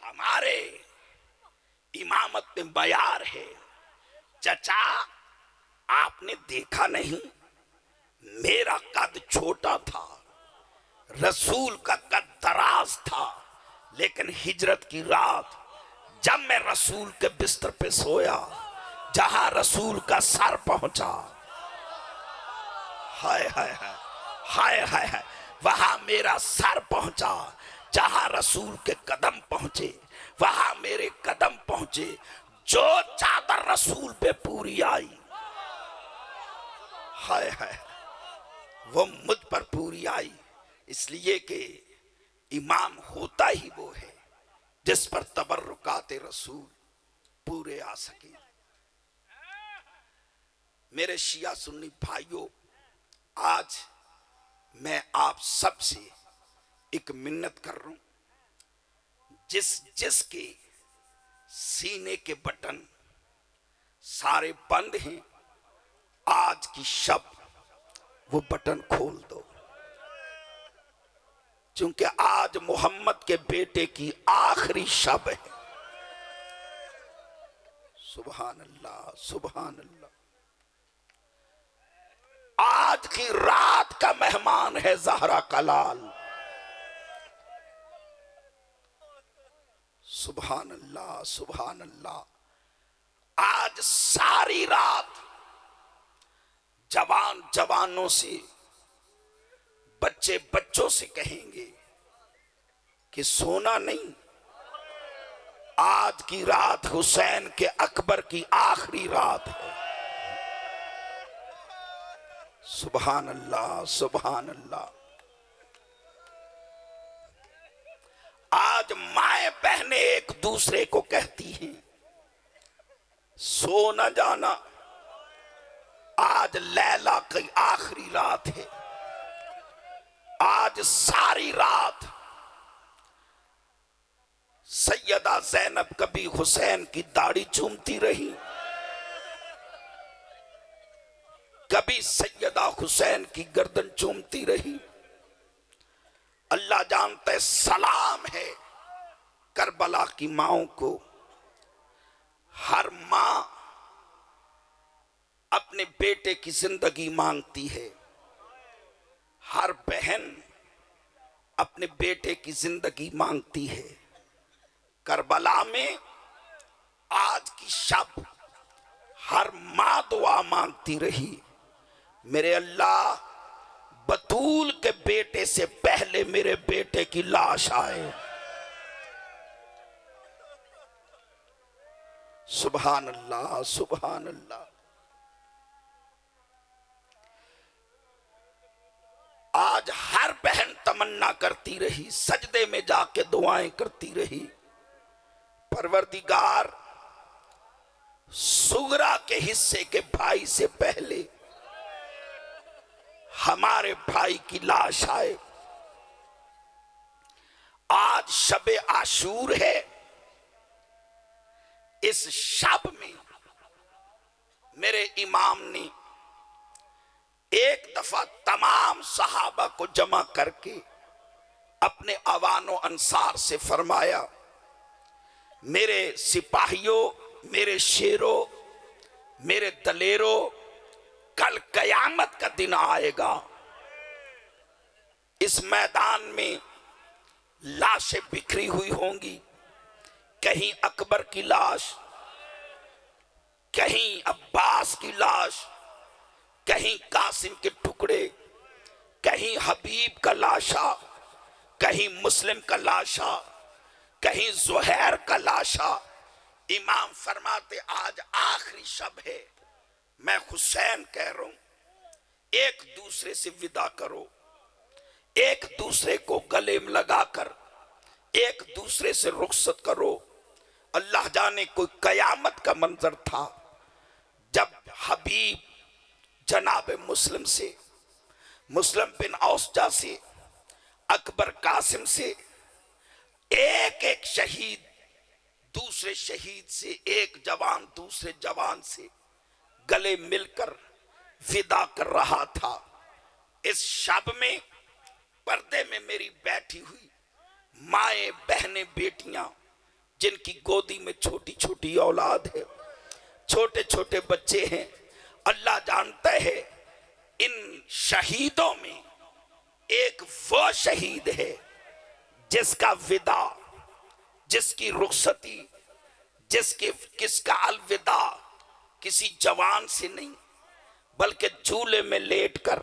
हमारे इमामत में बयार है। चचा आपने देखा नहीं, मेरा कद छोटा था, रसूल का कद दराज था, लेकिन हिजरत की रात जब मैं रसूल के बिस्तर पे सोया, जहां रसूल का सर पहुंचा, हाय हाय हाय हाय हाय हाय, वहां मेरा सर पहुंचा। जहां रसूल के कदम पहुंचे, वहां मेरे कदम पहुंचे। जो चादर रसूल पे पूरी आई, हाय हाय, वो मुझ पर पूरी आई। इसलिए कि इमाम होता ही वो है जिस पर तबर्रुकात रसूल पूरे आ सके। मेरे शिया सुन्नी भाइयों, आज मैं आप सब से एक मिन्नत कर रहा हूं। जिसके सीने के बटन सारे बंद हैं, आज की शब वो बटन खोल दो, क्योंकि आज मोहम्मद के बेटे की आखिरी शब है। सुभान अल्लाह, सुभान अल्लाह। आज की रात का मेहमान है ज़हरा कलाल। सुभान अल्लाह, सुभान अल्लाह। आज सारी रात जवान जवानों से, बच्चे बच्चों से कहेंगे कि सोना नहीं। आज की रात हुसैन के अकबर की आखिरी रात है। सुभान अल्लाह, सुभान अल्लाह। आज माए बहनें एक दूसरे को कहती हैं, सो न जाना, आज लैला की आखिरी रात है। आज सारी रात सैयदा ज़ैनब कभी हुसैन की दाढ़ी चूमती रही, कभी सैयदा हुसैन की गर्दन चूमती रही। अल्लाह जानता है, सलाम है करबला की माओं को। हर मां अपने बेटे की जिंदगी मांगती है, हर बहन अपने बेटे की जिंदगी मांगती है। करबला में आज की शब हर मां दुआ मांगती रही, मेरे अल्लाह बतूल के बेटे से पहले मेरे बेटे की लाश आए। सुभान अल्लाह, सुभान अल्लाह। आज हर बहन तमन्ना करती रही, सजदे में जाके दुआएं करती रही, परवरदिगार सुगरा के हिस्से के भाई से पहले हमारे भाई की लाश आए। आज शबे आशूर है। इस शब में मेरे इमाम ने एक दफा तमाम सहाबा को जमा करके अपने अवानो अंसार से फरमाया, मेरे सिपाहियों, मेरे शेरों, मेरे दलेरों, कल कयामत का दिन आएगा। इस मैदान में लाशें बिखरी हुई होंगी, कहीं अकबर की लाश, कहीं अब्बास की लाश, कहीं कासिम के टुकड़े, कहीं हबीब का लाशा, कहीं मुस्लिम का लाशा, कहीं जुहैर का लाशा। इमाम फरमाते आज आखिरी शब है, मैं हुसैन कह रहा हूं, एक दूसरे से विदा करो, एक दूसरे को गले में लगाकर एक दूसरे से रुखसत करो। अल्लाह जाने कोई कयामत का मंजर था जब हबीब जनाब मुस्लिम से, मुस्लिम बिन औसजा से, अकबर कासिम से, एक एक शहीद दूसरे शहीद से, एक जवान दूसरे जवान से गले मिलकर विदा कर रहा था। इस शब में पर्दे में मेरी बैठी हुई माएं, बहनें, बेटियां, जिनकी गोदी में छोटी छोटी औलाद है, छोटे छोटे बच्चे हैं, अल्लाह जानता है इन शहीदों में एक वो शहीद है जिसका विदा, जिसकी रुखसती, किसका अलविदा किसी जवान से नहीं बल्कि झूले में लेटकर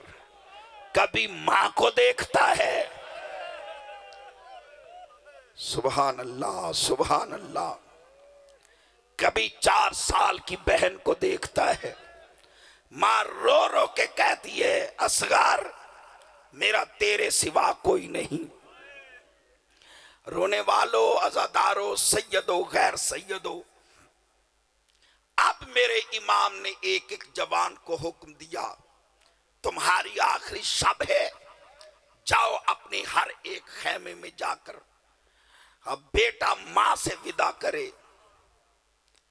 कभी मां को देखता है। सुभान अल्लाह, सुभान अल्लाह। कभी 4 साल की बहन को देखता है, मां रो रो के कहती है, असगार मेरा तेरे सिवा कोई नहीं। रोने वालों, अज़ादारों, सैयदों, गैर सैयदों, अब मेरे इमाम ने एक एक जवान को हुक्म दिया, तुम्हारी आखिरी शब है, जाओ अपने हर एक खैमे में जाकर, अब बेटा मां से विदा करे,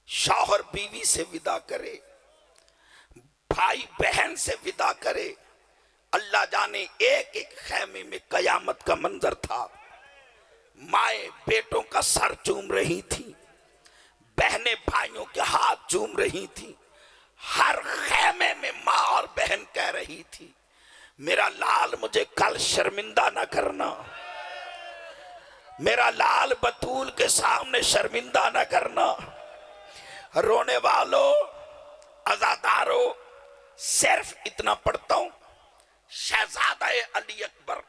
शौहर बीवी से विदा करे, भाई बहन से विदा करे। अल्लाह जाने एक एक खैमे में कयामत का मंजर था। माएं बेटों का सर चूम रही थी, बहनें भाइयों के हाथ चूम रही थी। हर खैमे में मां और बहन कह रही थी, मेरा लाल मुझे कल शर्मिंदा ना करना, मेरा लाल बतूल के सामने शर्मिंदा ना करना। रोने वालों, अज़ादारों, सिर्फ इतना पढ़ता हूं, शहजादा अली अकबर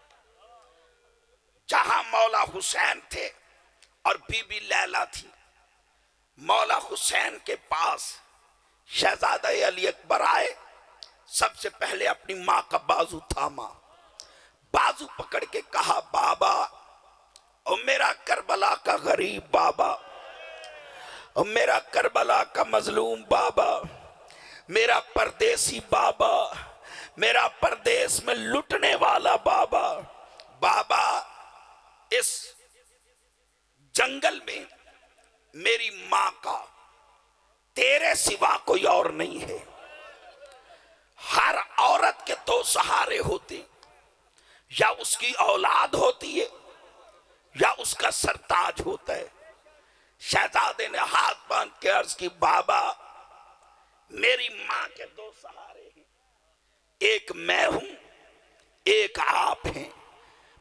जहां मौला हुसैन थे और बीबी लैला थी, मौला हुसैन के पास शहजादा अली अकबर आए, सबसे पहले अपनी मां का बाजू थामा, बाजू पकड़ के कहा, बाबा, और मेरा करबला का गरीब बाबा, और मेरा करबला का मजलूम बाबा, मेरा परदेसी बाबा, मेरा परदेश में लुटने वाला बाबा, बाबा इस जंगल में मेरी मां का तेरे सिवा कोई और नहीं है। हर दो सहारे होते, या उसकी औलाद होती है या उसका सरताज होता है। शहजादे ने हाथ बांध के अर्ज की, बाबा मेरी मां के दो सहारे हैं, एक मैं हूं, एक आप हैं।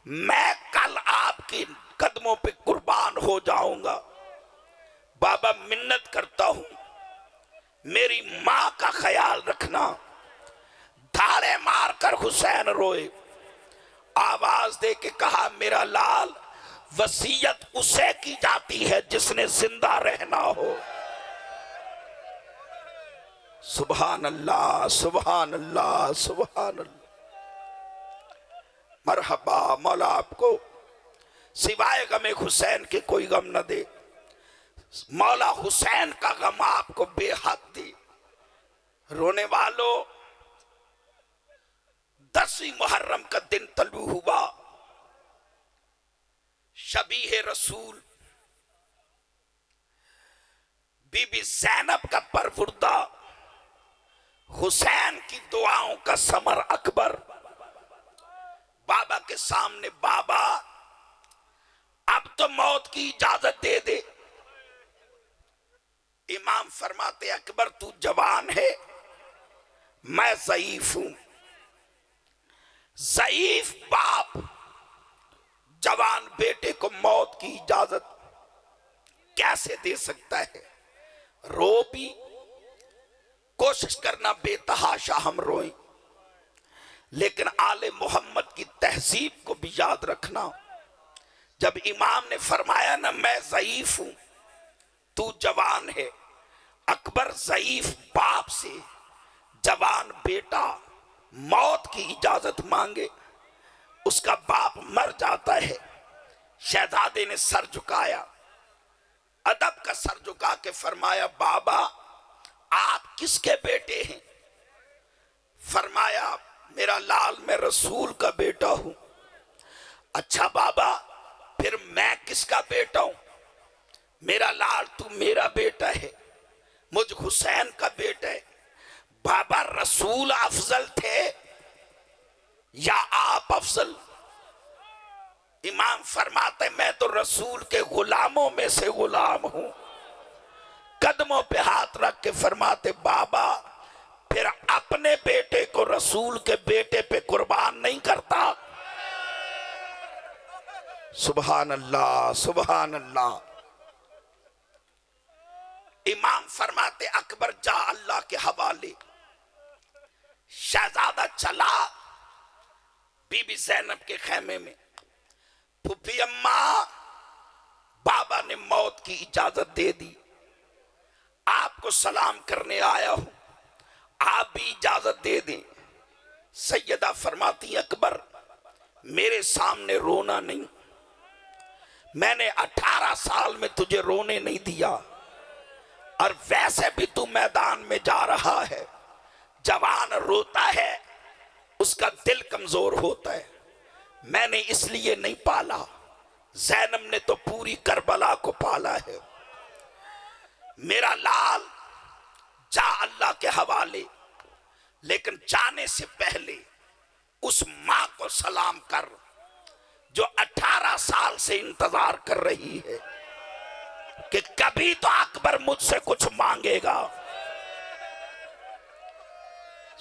मैं कल आपके कदमों पे कुर्बान हो जाऊंगा। बाबा मिन्नत करता हूं, मेरी मां का ख्याल रखना। धाड़े मारकर हुसैन रोए, आवाज दे के कहा, मेरा लाल, वसीयत उसे की जाती है जिसने जिंदा रहना हो। सुभान अल्लाह, सुभान अल्लाह, सुभान अल्लाह। मरहबा, मौला आपको सिवाय गमे हुसैन के कोई गम न दे। मौला हुसैन का गम आपको बेहद दे। रोने वालों, 10वीं मुहर्रम का दिन तलू हुआ। शबीह रसूल बीबी ज़ैनब का परवुर्दा, हुसैन की दुआओं का समर अकबर बाबा के सामने, बाबा अब तो मौत की इजाजत दे दे। इमाम फरमाते, अकबर तू जवान है, मैं ज़ईफ हूं। ज़ईफ बाप जवान बेटे को मौत की इजाजत कैसे दे सकता है? रो भी, कोशिश करना बेतहाशा हम रोएं, लेकिन आले मोहम्मद की तहजीब को भी याद रखना। जब इमाम ने फरमाया ना, मैं ज़ईफ हूं, तू जवान है। अकबर ज़ईफ बाप से जवान बेटा मौत की इजाजत मांगे, उसका बाप मर जाता है। शहजादे ने सर झुकाया, अदब का सर झुका के फरमाया, बाबा आप किसके बेटे हैं? फरमाया, मेरा लाल, मैं रसूल का बेटा हूं। अच्छा बाबा, फिर मैं किसका बेटा हूं? मेरा लाल, तू मेरा बेटा है, मुझ हुसैन का बेटा है। बाबा रसूल अफजल थे या आप अफजल? इमाम फरमाते, मैं तो रसूल के गुलामों में से गुलाम हूं। कदमों पे हाथ रख के फरमाते, बाबा फिर अपने बेटे को रसूल के बेटे पे कुर्बान नहीं करता? सुभान अल्लाह, सुभान अल्लाह। इमाम फरमाते, अकबर जा अल्लाह के हवाले। शहजादा चला बीबी ज़ैनब के खेमे में। फूफी अम्मा, बाबा ने मौत की इजाजत दे दी, आपको सलाम करने आया हूं, आप भी इजाजत दे दें। सैयदा फरमाती, अकबर मेरे सामने रोना नहीं, मैंने 18 साल में तुझे रोने नहीं दिया, और वैसे भी तू मैदान में जा रहा है। जवान रोता है, उसका दिल कमजोर होता है। मैंने इसलिए नहीं पाला, ज़ैनब ने तो पूरी करबला को पाला है। मेरा लाल, जा अल्लाह के हवाले, लेकिन जाने से पहले उस मां को सलाम कर जो 18 साल से इंतजार कर रही है कि कभी तो अकबर मुझसे कुछ मांगेगा।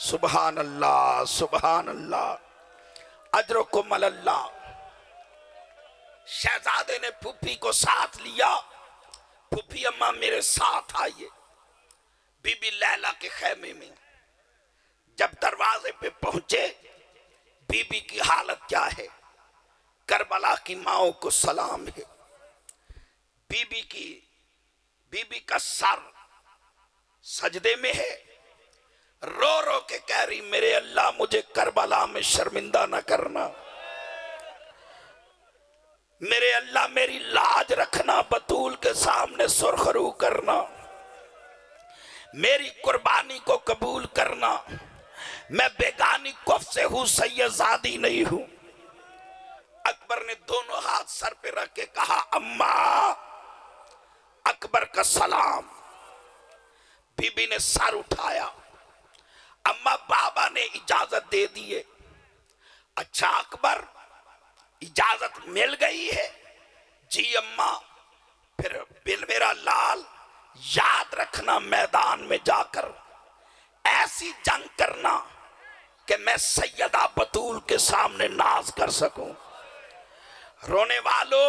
सुभान अल्लाह, सुभान अल्लाह, अजरकुम अल्लाह। शहजादे ने फूफी को साथ लिया। फूफी अम्मा मेरे साथ आइए। बीबी लैला के खेमे में जब दरवाजे पे पहुंचे, बीबी की हालत क्या है? करबला की माओ को सलाम है। बीबी का सर सजदे में है, रो रो के कह रही, मेरे अल्लाह मुझे करबला में शर्मिंदा न करना, मेरे अल्लाह मेरी लाज रखना, बतूल के सामने सुरखरू करना, मेरी कुर्बानी को कबूल करना। मैं बेगानी कुफ से हूं, सैयदादी नहीं हूं। अकबर ने दोनों हाथ सर पे रख के कहा, अम्मा, अकबर का सलाम। बीबी ने सर उठाया। अम्मा, बाबा ने इजाजत दे दी है, अच्छा अकबर, इजाजत मिल गई है? जी अम्मा। फिर बिल मेरा लाल, याद रखना मैदान में जाकर ऐसी जंग करना कि मैं सैयदा बतूल के सामने नाज कर सकूं। रोने वालों,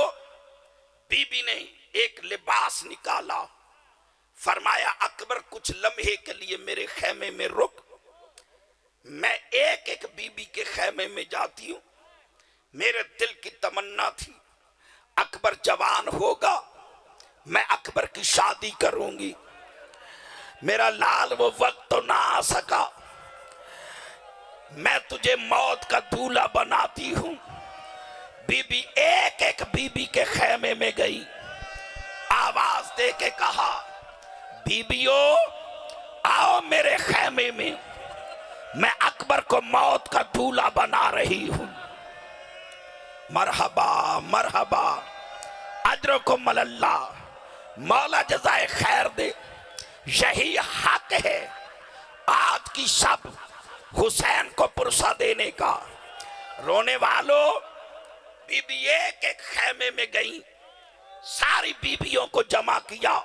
बीबी ने एक लिबास निकाला, फरमाया अकबर कुछ लम्हे के लिए मेरे खेमे में रुक, मैं एक एक बीबी के खेमे में जाती हूं। मेरे दिल की तमन्ना थी अकबर जवान होगा, मैं अकबर की शादी करूंगी। मेरा लाल वो वक्त तो ना आ सका, मैं तुझे मौत का दूल्हा बनाती हूं। बीबी एक एक बीबी के खेमे में गई, आवाज दे के कहा बीबियों आओ मेरे खेमे में, मैं अकबर को मौत का दूल्हा बना रही हूं। मरहबा मरहबा, अजर को मल्ला, मौला जजाए खैर दे, यही हक है आज की शब हुसैन को पुरसा देने का। रोने वालों, बीबी एक एक खेमे में गई, सारी बीबियों को जमा किया।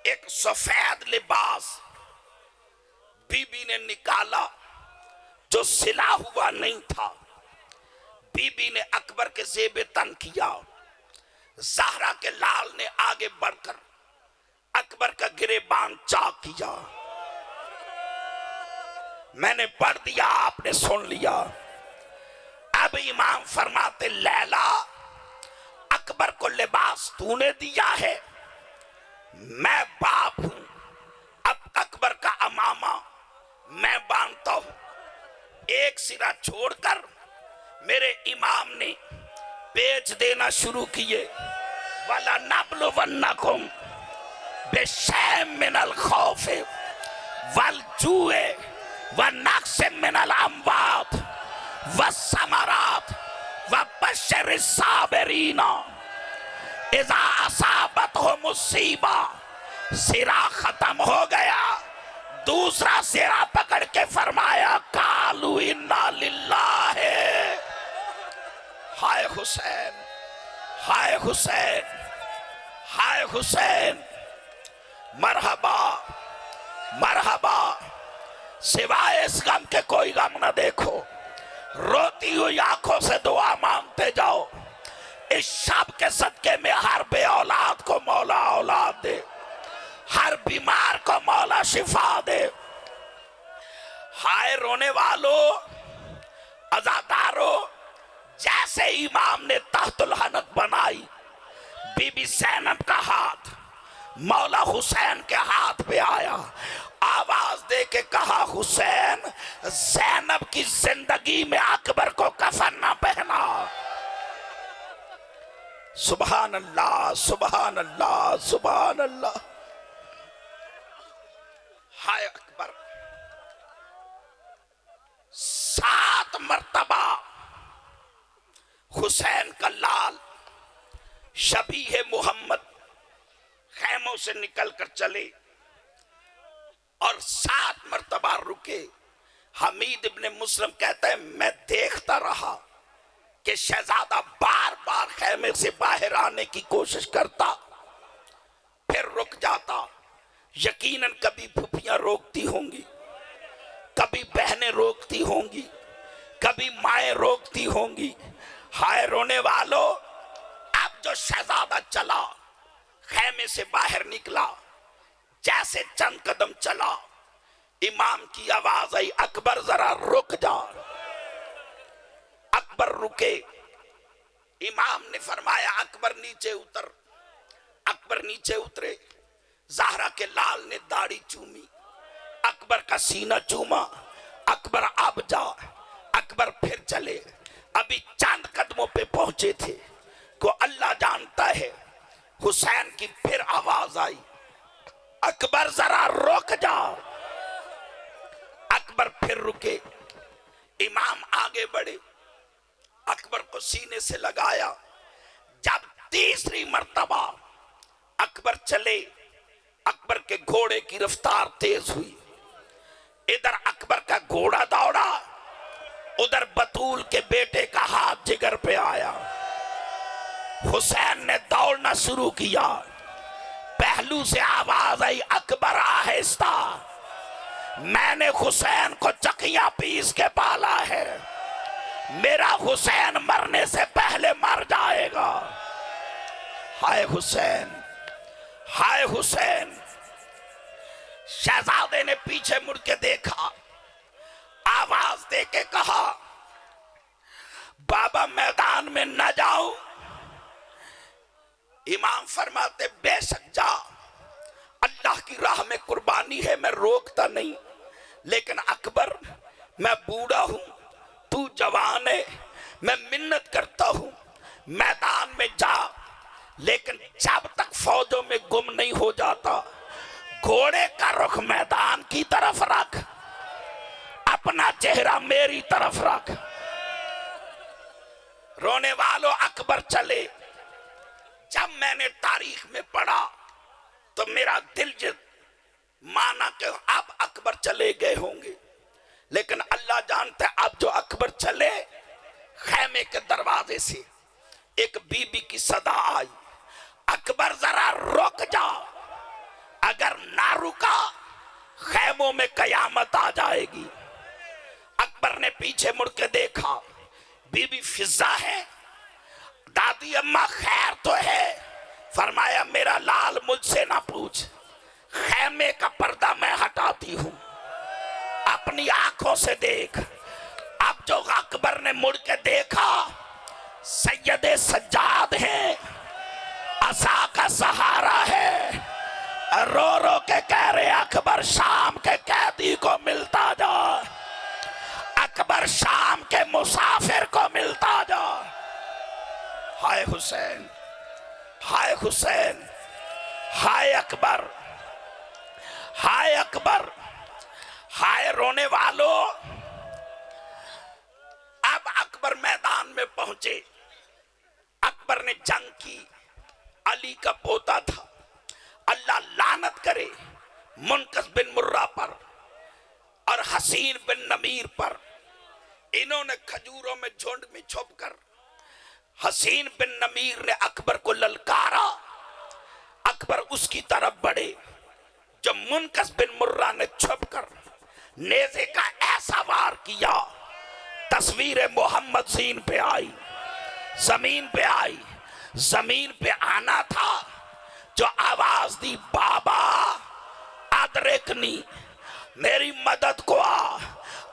एक सफेद लिबास बीबी ने निकाला जो सिला हुआ नहीं था। बीबी ने अकबर के जेबे तन किया। ज़हरा के लाल ने आगे बढ़कर अकबर का गिरेबान चाक किया। मैंने पढ़ दिया, आपने सुन लिया। अब इमाम फरमाते लैला अकबर को लिबास तूने दिया है, मैं बाप हूं, अब अकबर का अमामा मैं बांधता हूं। एक सिरा छोड़कर मेरे इमाम ने बेच देना शुरू किए। वाला नबलु वन्नकुम बेशैम मिनल खौफे वल जुए व नक्स मिनल अमवात व समरात व बशर साबिरीना इज़ा असाबत हो मुसीबा। सिरा खत्म हो गया, दूसरा सिरा पकड़ के फरमाया कालू इन्ना लिल्लाहि। हाय हुसैन, हाय हुसैन, हाय हुसैन, मरहबा मरहबा। सिवाय इस गम के कोई गम ना देखो, रोती हुई आंखों से दुआ मांगते जाओ। इस शब के सदके में हर बे औलाद को मौला औलाद दे, हर बीमार को मौला शिफा दे। हाय रोने वालों, अज़ादारों, जैसे इमाम ने तख्तुल हनक बनाई, बीबी ज़ैनब का हाथ मौला हुसैन के हाथ पे आया। आवाज दे के कहा हुसैन, ज़ैनब की जिंदगी में अकबर को कफन ना पहना। सुभान अल्लाह, सुभान अल्लाह, सुभान अल्लाह। हाय अकबर, 7 मर्तबा हुसैन का लाल शबीह मोहम्मद खैमों से निकलकर चले और 7 मर्तबा रुके। हमीद इब्ने मुस्लिम कहता है मैं देखता रहा कि शहजादा बार बार खैमे से बाहर आने की कोशिश करता, फिर रुक जाता। यकीनन कभी फुफियां रोकती होंगी, कभी बहनें रोकती होंगी, कभी माएं रोकती होंगी। हाय रोने वालों, अब जो शहजादा चला, खैमे से बाहर निकला, जैसे चंद कदम चला, इमाम की आवाज आई अकबर जरा रुक जा। अकबर रुके। इमाम ने फरमाया अकबर नीचे उतर। अकबर नीचे उतरे। ज़हरा के लाल ने दाढ़ी चूमी, अकबर का सीना चूमा। अकबर अब जा। अकबर फिर चले। अभी चंद कदमों पे पहुंचे थे को अल्लाह जानता है हुसैन की फिर आवाज आई अकबर जरा रुक जा। अकबर फिर रुके। इमाम आगे बढ़े, अकबर को सीने से लगाया। जब तीसरी मर्तबा अकबर चले, अकबर के घोड़े की रफ्तार तेज हुई। इधर अकबर का घोड़ा दौड़ा, उधर बतूल के बेटे का हाथ जिगर पे आया। हुसैन ने दौड़ना शुरू किया। पहलू से आवाज आई, अकबर आहिस्ता, मैंने हुसैन को चकिया पीस के पाला है, मेरा हुसैन मरने से पहले मर जाएगा। हाय हुसैन, हाय हुसैन। शहजादे ने पीछे मुड़ के देखा, आवाज दे के कहा, बाबा मैदान में न जाओ। इमाम फरमाते, बेशक जा, अल्लाह की राह में कुर्बानी है, मैं रोकता नहीं, लेकिन अकबर मैं बूढ़ा हूं, तू जवान है, मैं मिन्नत करता हूं, मैदान में जा, लेकिन जब तक फौजों में गुम नहीं हो जाता, घोड़े का रुख मैदान की तरफ रख, अपना चेहरा मेरी तरफ रख। रोने वालों, अकबर चले। जब मैंने तारीख में पढ़ा तो मेरा दिल माना कि अब अकबर चले गए होंगे, लेकिन अल्लाह जानता है अब जो अकबर चले, खैमे के दरवाजे से एक बीबी की सदा आई, अकबर जरा रुक जा, अगर ना रुका खैमों में कयामत आ जाएगी। अकबर ने पीछे मुड़ के देखा, बीबी फिजा है। दादी अम्मा खैर तो है? फरमाया, मेरा लाल मुझसे ना पूछ, खैमे का पर्दा मैं हटाती हूं, अपनी आंखों से देख। अब जो अकबर ने मुड़ के देखा, सैयदे सज्जाद हैं, असा का सहारा है, रो रो के कह रहे, अकबर शाम के कैदी को मिलता जा, अकबर शाम के मुसाफिर को मिलता जा। हाय हुसैन, हाय हुसैन, हाय अकबर, हाय अकबर, हाय रोने वालों। अब अकबर मैदान में पहुंचे। अकबर ने जंग की, अली का पोता था, अल्लाह लानत करे मुनकस बिन मुर्रा पर और हसीन बिन नमीर पर। इन्होंने खजूरों में झुंड में छुपकर, हसीन बिन नमीर ने अकबर को ललकारा, अकबर उसकी तरफ बढ़े। जब मुनकस बिन मुर्रा ने छुपकर नेज़े का ऐसा वार किया, तस्वीर मोहम्मद जीन पे आई, जमीन पे आई। जमीन पे आना था, जो आवाज दी, बाबा अदरकनी, मेरी मदद को आ।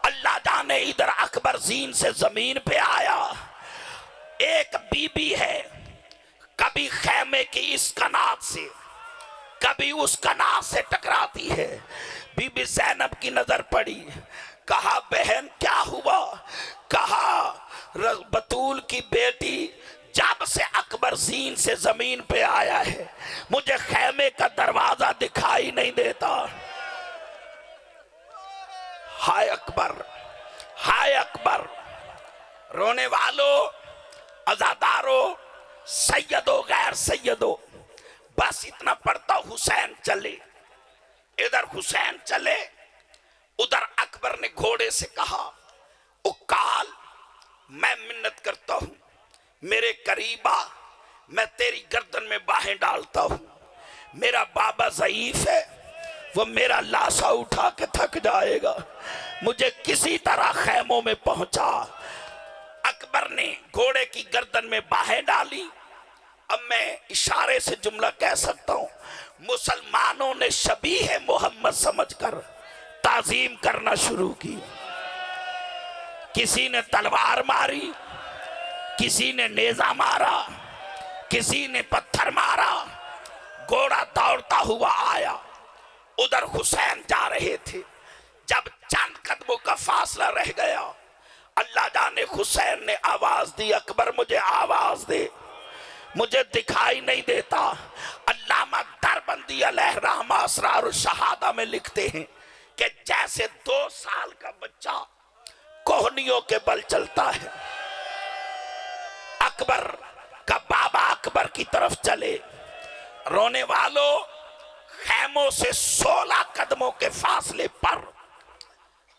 अल्लाह जाने इधर अकबर जीन से जमीन पे आया। एक बीबी है, कभी खैमे की इस कनात से, कभी उस कनात से टकराती है। बीबी ज़ैनब की नजर पड़ी, कहा, बहन क्या हुआ? कहा, बतूल की बेटी जब से अकबर जीन से जमीन पे आया है, मुझे खैमे का दरवाजा दिखाई नहीं देता। हाय अकबर, हाय अकबर। रोने वालों, अज़ादारों, सैयदो गैर सैयदो, बस इतना पढ़ता, हुसैन चले। इधर हुसैन चले, उधर अकबर ने घोड़े से कहा, उकाल, मैं मिन्नत करता हूं, मेरे करीबा, मैं तेरी गर्दन में बाहें डालता हूं। मेरा बाबा ज़ईफ है, वो मेरा लाशा उठा के थक जाएगा, मुझे किसी तरह खैमों में पहुंचा। अकबर ने घोड़े की गर्दन में बाहें डाली। अब मैं इशारे से जुमला कह सकता हूं, मुसलमानों ने शबीह मोहम्मद समझकर ताजीम करना शुरू की। किसी ने तलवार मारी, किसी ने नेजा मारा, किसी ने पत्थर मारा। घोड़ा दौड़ता हुआ आया, उधर हुसैन जा रहे थे। जब चंद कदमों का फासला रह गया, अल्लाह जाने हुसैन ने आवाज दी, अकबर मुझे आवाज दे, मुझे दिखाई नहीं देता। अल्लामा दरबंदी अलैहिर्रहमा असरार शहादा में लिखते हैं कि जैसे 2 साल का बच्चा कोहनियों के बल चलता है। अकबर का बाबा अकबर की तरफ चले। रोने वालों, खैमों से 16 कदमों के फासले पर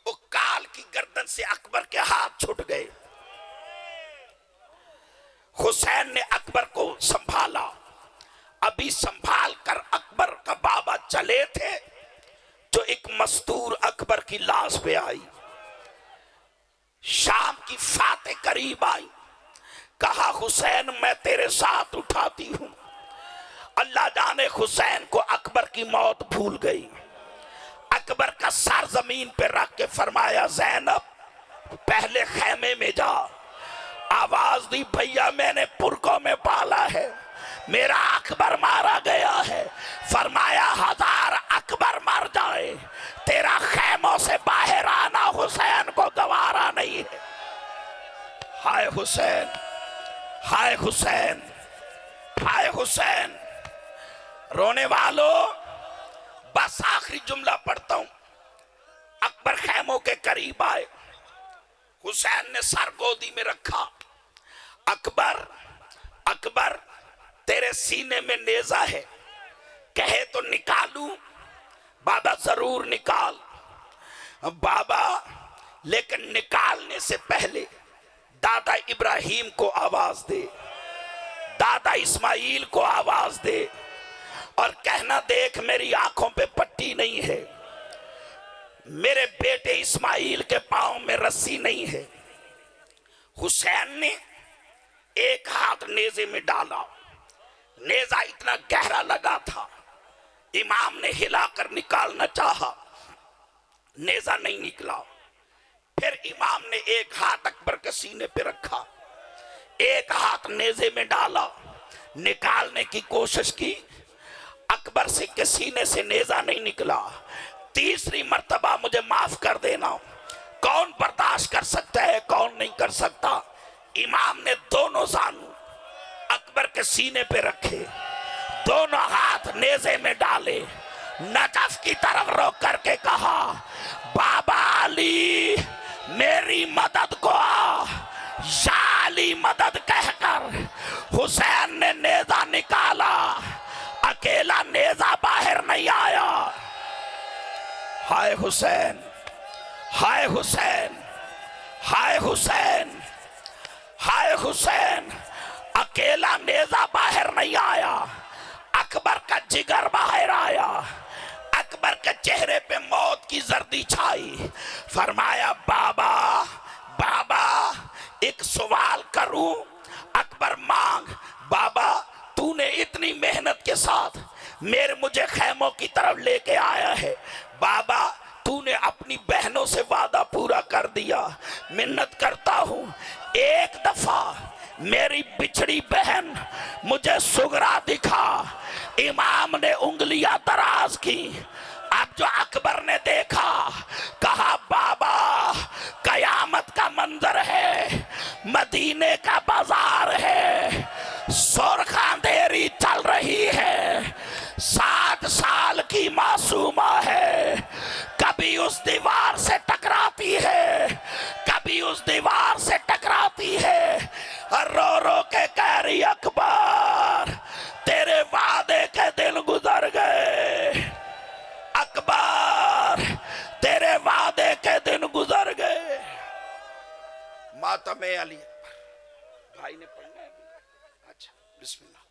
उकाल की गर्दन गर्दन से अकबर के हाथ छूट गए। हुसैन ने अकबर को संभाला। अभी संभाल कर अकबर का बाबा चले थे जो एक मस्तूर अकबर की लाश पे आई। शाम की फाते करीब आई, कहा हुसैन मैं तेरे साथ उठाती हूं। अल्लाह जाने हुसैन को अकबर की मौत भूल गई। अकबर का सर जमीन पे रख के फरमाया ज़ैनब पहले खैमे में जा। आवाज दी भैया मैंने पुरकों में पाला है, मेरा अकबर मारा गया है। फरमाया 1000 अकबर मर जाए तेरा खैमों से बाहर आना हुसैन को गवारा नहीं है। हाय हुसैन, हाय हुसैन, हाय हुसैन। रोने वालों बस आखिरी जुमला पढ़ता हूं। अकबर खैमों के करीब आए, हुसैन ने सर गोदी में रखा। अकबर, अकबर तेरे सीने में नेजा है, कहे तो निकालूं? बाबा जरूर निकाल। बाबा लेकिन निकालने से पहले दादा इब्राहिम को आवाज दे, दादा इस्माइल को आवाज दे और कहना देख मेरी आंखों पे पट्टी नहीं है, मेरे बेटे इस्माइल के पांव में रस्सी नहीं है। हुसैन ने एक हाथ नेजे में डाला, नेजा इतना गहरा लगा था, इमाम ने हिलाकर निकालना चाहा, नेजा नहीं निकला। फिर इमाम ने एक हाथ अकबर के सीने पे रखा, एक हाथ नेजे में डाला, निकालने की कोशिश की, अकबर से के सीने से नेजा नहीं निकला। तीसरी मर्तबा मुझे माफ कर देना, कौन बर्दाश्त कर सकता है कौन नहीं कर सकता। इमाम ने दोनों जानू अकबर के सीने पे रखे, दोनों हाथ नेज़े में डाले, नजफ की तरफ रोक करके कहा बाबा अली मेरी मदद को आ। या अली मदद कहकर हुसैन ने नेजा निकाला, अकेला नेजा बाहर नहीं आया। हाय हुसैन, हाय हुसैन, हाय हुसैन, हाय हुसैन। अकेला नेजा बाहर नहीं आया, अकबर का जिगर बाहर आया। अकबर के चेहरे पे मौत की जर्दी छाई। फरमाया बाबा, बाबा एक सवाल करूं? अकबर मांग। बाबा तूने इतनी मेहनत के साथ मुझे खैमों की तरफ लेके आया है, बाबा तूने अपनी बहनों से वादा पूरा कर दिया, मिन्नत करता हूं एक दफा मेरी बिछड़ी बहन मुझे सुगरा दिखा। इमाम ने उंगलियां दराज की। अब जो अकबर ने देखा, कहा बाबा कयामत का मंजर है, मदीने का बाजार है, सुर्ख अंधेरी चल रही है, 7 साल की मासूमा है, कभी उस दीवार से टकराती है, कभी उस दीवार से टकराती है, रो रो के कह रही अकबर तेरे वादे के दिन गुजर गए, अकबर तेरे वादे के दिन गुजर गए। मातम अली अकबर भाई ने पढ़ना है। अच्छा बिस्मिल्लाह।